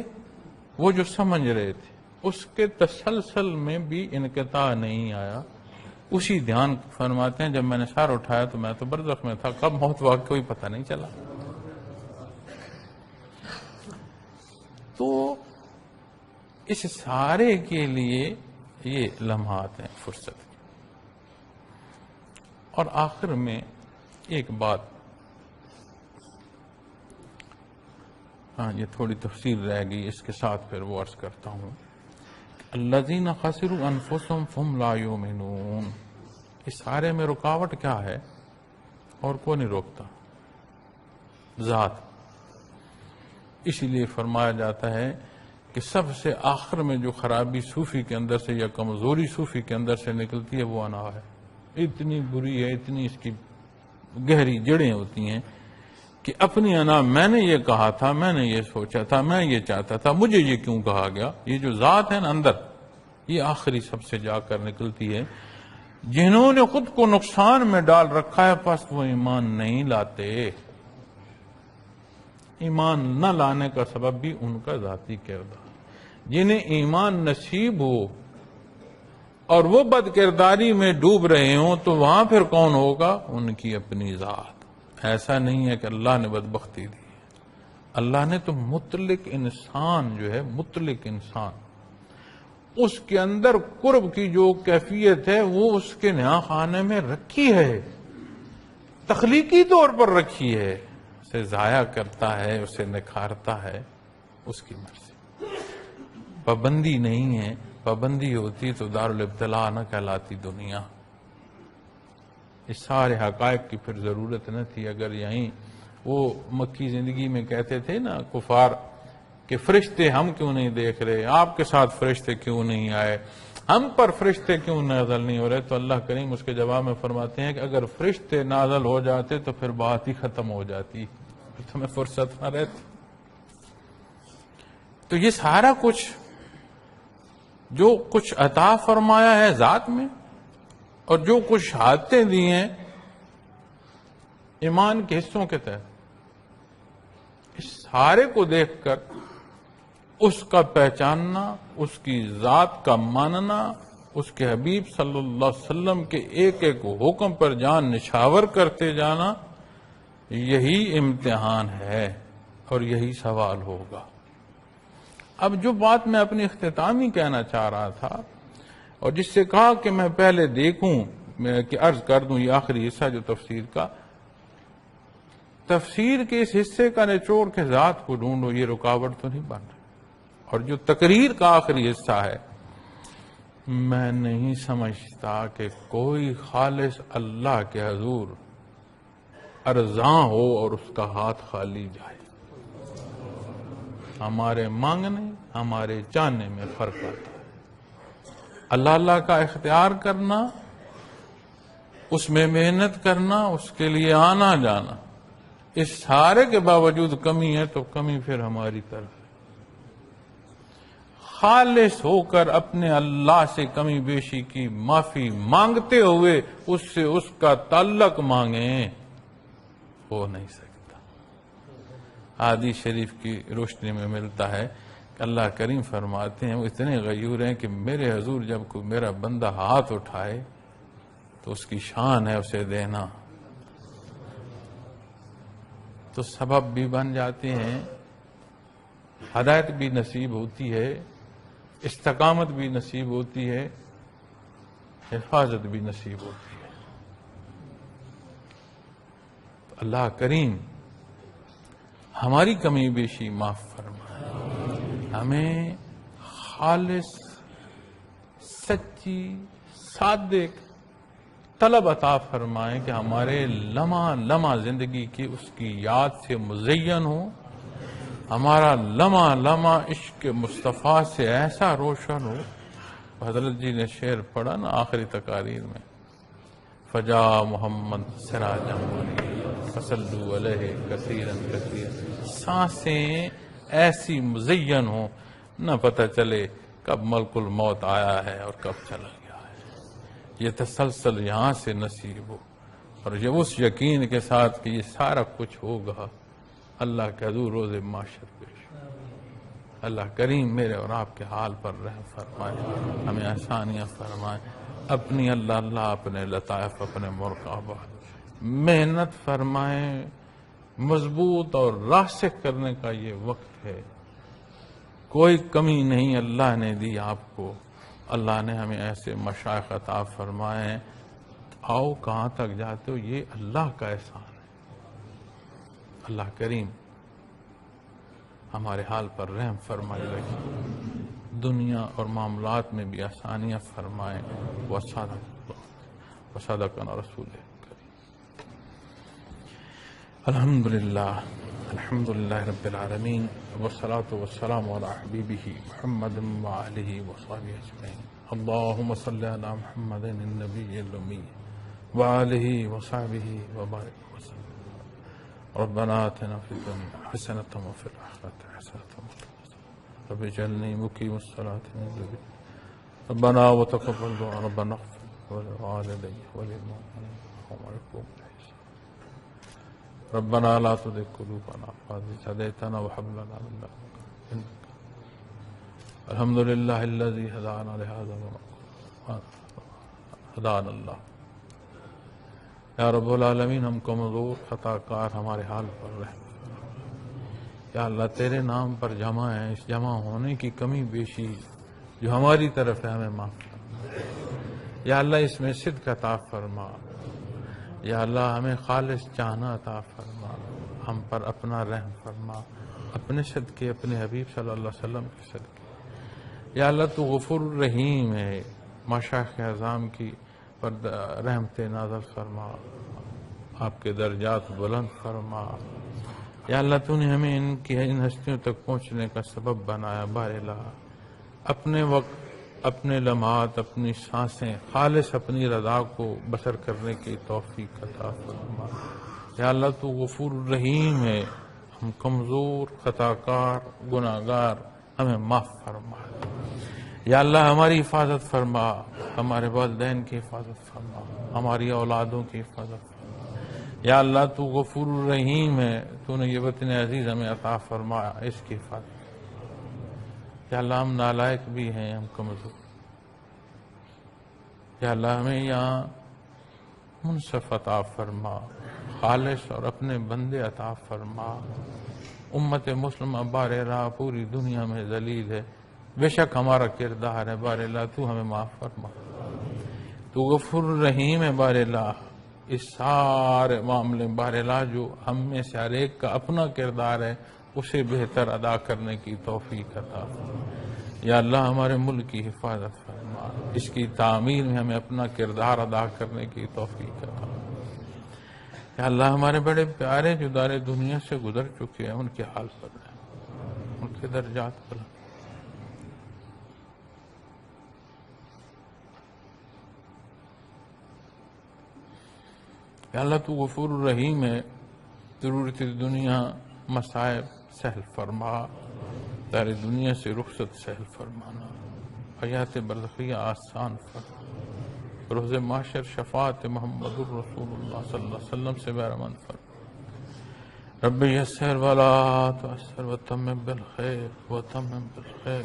وہ جو سمجھ رہے تھے، اس کے تسلسل میں بھی انقطاع نہیں آیا۔ اسی دھیان فرماتے ہیں جب میں نے سر اٹھایا تو میں تو برزخ میں تھا، کب موت واقع کوئی پتہ نہیں چلا۔ تو اس سارے کے لیے یہ لمحات ہیں فرصت کی۔ اور آخر میں ایک بات، یہ تھوڑی تفصیل رہ گئی، اس کے ساتھ پھر وہ عرض کرتا ہوں۔ الذین خسروا انفسهم فهم لا یؤمنون، اس سارے میں رکاوٹ کیا ہے اور کوئی نہیں روکتا؟ ذات۔ اسی لیے فرمایا جاتا ہے کہ سب سے آخر میں جو خرابی صوفی کے اندر سے یا کمزوری صوفی کے اندر سے نکلتی ہے وہ انا ہے، اتنی بری ہے، اتنی اس کی گہری جڑیں ہوتی ہیں کہ اپنی انا، میں نے یہ کہا تھا، میں نے یہ سوچا تھا، میں یہ چاہتا تھا، مجھے یہ کیوں کہا گیا، یہ جو ذات ہے نا اندر، یہ آخری سب سے جا کر نکلتی ہے۔ جنہوں نے خود کو نقصان میں ڈال رکھا ہے پس وہ ایمان نہیں لاتے۔ ایمان نہ لانے کا سبب بھی ان کا ذاتی کردار۔ جنہیں ایمان نصیب ہو اور وہ بد کرداری میں ڈوب رہے ہوں تو وہاں پھر کون ہوگا؟ ان کی اپنی ذات۔ ایسا نہیں ہے کہ اللہ نے بدبختی دی، اللہ نے تو مطلق انسان جو ہے، مطلق انسان، اس کے اندر قرب کی جو کیفیت ہے وہ اس کے نہاں خانے میں رکھی ہے، تخلیقی طور پر رکھی ہے، اسے ضائع کرتا ہے، اسے نکھارتا ہے، اس کی مرضی۔ پابندی نہیں ہے، پابندی ہوتی تو دارالابتلاء نہ کہلاتی دنیا۔ اس سارے حقائق کی پھر ضرورت نہ تھی اگر یہیں وہ مکی زندگی میں کہتے تھے نا کفار کہ فرشتے ہم کیوں نہیں دیکھ رہے، آپ کے ساتھ فرشتے کیوں نہیں آئے، ہم پر فرشتے کیوں نازل نہیں ہو رہے، تو اللہ کریم اس کے جواب میں فرماتے ہیں کہ اگر فرشتے نازل ہو جاتے تو پھر بات ہی ختم ہو جاتی، پھر تمہیں فرصت نہ رہتی۔ تو یہ سارا کچھ جو کچھ عطا فرمایا ہے ذات میں اور جو کچھ شہادتیں دی ہیں ایمان کے حصوں کے تحت، اس سارے کو دیکھ کر اس کا پہچاننا، اس کی ذات کا ماننا، اس کے حبیب صلی اللہ علیہ وسلم کے ایک ایک حکم پر جان نچھاور کرتے جانا، یہی امتحان ہے اور یہی سوال ہوگا۔ اب جو بات میں اپنی اختتامی کہنا چاہ رہا تھا اور جس سے کہا کہ میں پہلے دیکھوں کہ عرض کر دوں یہ آخری حصہ جو تفسیر کا، تفسیر کے اس حصے کا نچوڑ کے ذات کو ڈھونڈو، یہ رکاوٹ تو نہیں بن رہی۔ اور جو تقریر کا آخری حصہ ہے، میں نہیں سمجھتا کہ کوئی خالص اللہ کے حضور ارزاں ہو اور اس کا ہاتھ خالی جائے۔ ہمارے مانگنے، ہمارے چاہنے میں فرق آتا ہے۔ اللہ اللہ کا اختیار کرنا، اس میں محنت کرنا، اس کے لیے آنا جانا، اس سارے کے باوجود کمی ہے تو کمی پھر ہماری طرف ہے۔ خالص ہو کر اپنے اللہ سے کمی بیشی کی معافی مانگتے ہوئے اس سے اس کا تعلق مانگیں، ہو نہیں سکتا۔ حدیث شریف کی روشنی میں ملتا ہے کہ اللہ کریم فرماتے ہیں وہ اتنے غیور ہیں کہ میرے حضور جب کوئی میرا بندہ ہاتھ اٹھائے تو اس کی شان ہے اسے دینا، تو سبب بھی بن جاتے ہیں، ہدایت بھی نصیب ہوتی ہے، استقامت بھی نصیب ہوتی ہے، حفاظت بھی نصیب ہوتی ہے۔ تو اللہ کریم ہماری کمی بیشی معاف فرمائے، ہمیں خالص سچی صادق طلب عطا فرمائے کہ ہمارے لمحہ لمحہ زندگی کی اس کی یاد سے مزین ہو، ہمارا لمحہ لمحہ عشق مصطفیٰ سے ایسا روشن ہو۔ حضرت جی نے شعر پڑھا نا آخری تقاریر میں، فجا محمد سراجا منیرا فصلوا علیہ کثیرا کثیرا، سانسیں ایسی مزین ہوں نہ پتہ چلے کب ملک الموت آیا ہے اور کب چلا گیا ہے، یہ تسلسل یہاں سے نصیب ہو، اور یہ اس یقین کے ساتھ کہ یہ سارا کچھ ہوگا اللہ کے حضور روز معاشر پیش۔ اللہ کریم میرے اور آپ کے حال پر رحم فرمائے، ہمیں آسانیاں فرمائے، اپنی اللہ اللہ اپنے لطائف اپنے مرقابات محنت فرمائیں، مضبوط اور راسخ کرنے کا یہ وقت ہے، کوئی کمی نہیں اللہ نے دی آپ کو، اللہ نے ہمیں ایسے مشائخ عطا فرمائے، آؤ کہاں تک جاتے ہو، یہ اللہ کا احسان ہے۔ اللہ کریم ہمارے حال پر رحم فرمائے رکھے، دنیا اور معاملات میں بھی آسانیاں فرمائے، وصدقنا رسول کریم۔ الحمدللہ رب العالمین، والصلاة والسلام علی حبیبہ محمد وآلہ وصحبہ اجمعین۔ اللہم صلی علی محمد النبی الامی وآلہ وصحبہ وبارک وسلم۔ ربنا آتنا فی الدنیا حسنة وفی الآخرة حسنة وقنا عذاب النار، رب اجعلنی مقیم الصلاة من ذریتی، ربنا وتقبل دعاء، ربنا اغفر ولوالدی وللمؤمنین یوم یقوم الحساب، ربنا لا تزغ قلوبنا بعد إذ هديتنا وهب لنا من لدنك إنك الحمد لله الذي هدانا لهذا وما ہدانا اللہ۔ یا رب العالمین، ہم کمزور خطا کار، ہمارے حال پر رحم۔ یا اللہ تیرے نام پر جمع ہے، اس جمع ہونے کی کمی بیشی جو ہماری طرف ہے ہمیں معاف فرما۔ یا اللہ اس میں صدق عطا فرما۔ یا اللہ ہمیں خالص چاہنا عطا فرما، ہم پر اپنا رحم فرما، اپنے صدقے، اپنے حبیب صلی اللہ علیہ وسلم کے صدقے۔ یا اللہ تو غفور الرحیم ہے، مشائخ اعظام کی پر رحمت نازل فرما، آپ کے درجات بلند فرما۔ یا اللہ تو نے ہمیں ان ہستیوں تک پہنچنے کا سبب بنایا، بار الہ اپنے وقت، اپنے لمحات، اپنی سانسیں خالص اپنی رضا کو بسر کرنے کی توفیق عطا فرما۔ یا اللہ تو غفور الرحیم ہے، ہم کمزور، خطا کار، گناہگار، ہمیں معاف فرما۔ یا اللہ ہماری حفاظت فرما، ہمارے والدین کی حفاظت فرما، ہماری اولادوں کی حفاظت فرما۔ یا اللہ تو غفور الرحیم ہے، تو نے یہ وطن عزیز ہمیں عطا فرمایا، اس کی حفاظت۔ یا اللہ ہم نالائق بھی ہیں، ہم کمزور۔ یا اللہ ہمیں یہاں منصف عطا فرما، خالص اور اپنے بندے عطا فرما۔ امت مسلمہ بار راہ پوری دنیا میں ذلیل ہے، بے شک ہمارا کردار ہے، بار اللہ تو ہمیں معاف فرما۔ تو غفور الرحیم ہے بار اللہ، اس سارے معاملے بار اللہ جو ہم میں سے ہر ایک کا اپنا کردار ہے اسے بہتر ادا کرنے کی توفیق عطا فرما۔ یا اللہ ہمارے ملک کی حفاظت فرما، اس کی تعمیر میں ہمیں اپنا کردار ادا کرنے کی توفیق عطا فرما۔ یا اللہ ہمارے بڑے پیارے جو دار دنیا سے گزر چکے ہیں ان کے حال پر رحم، ان کے درجات پر۔ یا اللہ تو غفور الرحیم ہے، ضرورت دنیا مصائب سہل فرما، دار دنیا سے رخصت سہل فرمانا، حیات برزخیہ آسان فرما، روز محشر شفاعت محمد الرسول اللہ صلی اللہ علیہ وسلم سے بہرمند فرما۔ رب یسر ولا تعسر وتمم بالخیر وتمم بالخیر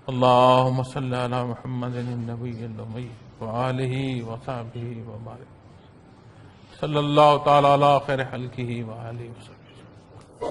اللهم صل على محمد النبي الأمي وآله وصحبه وبارك صلى الله تعالى على خير خلقه وآله وسلم۔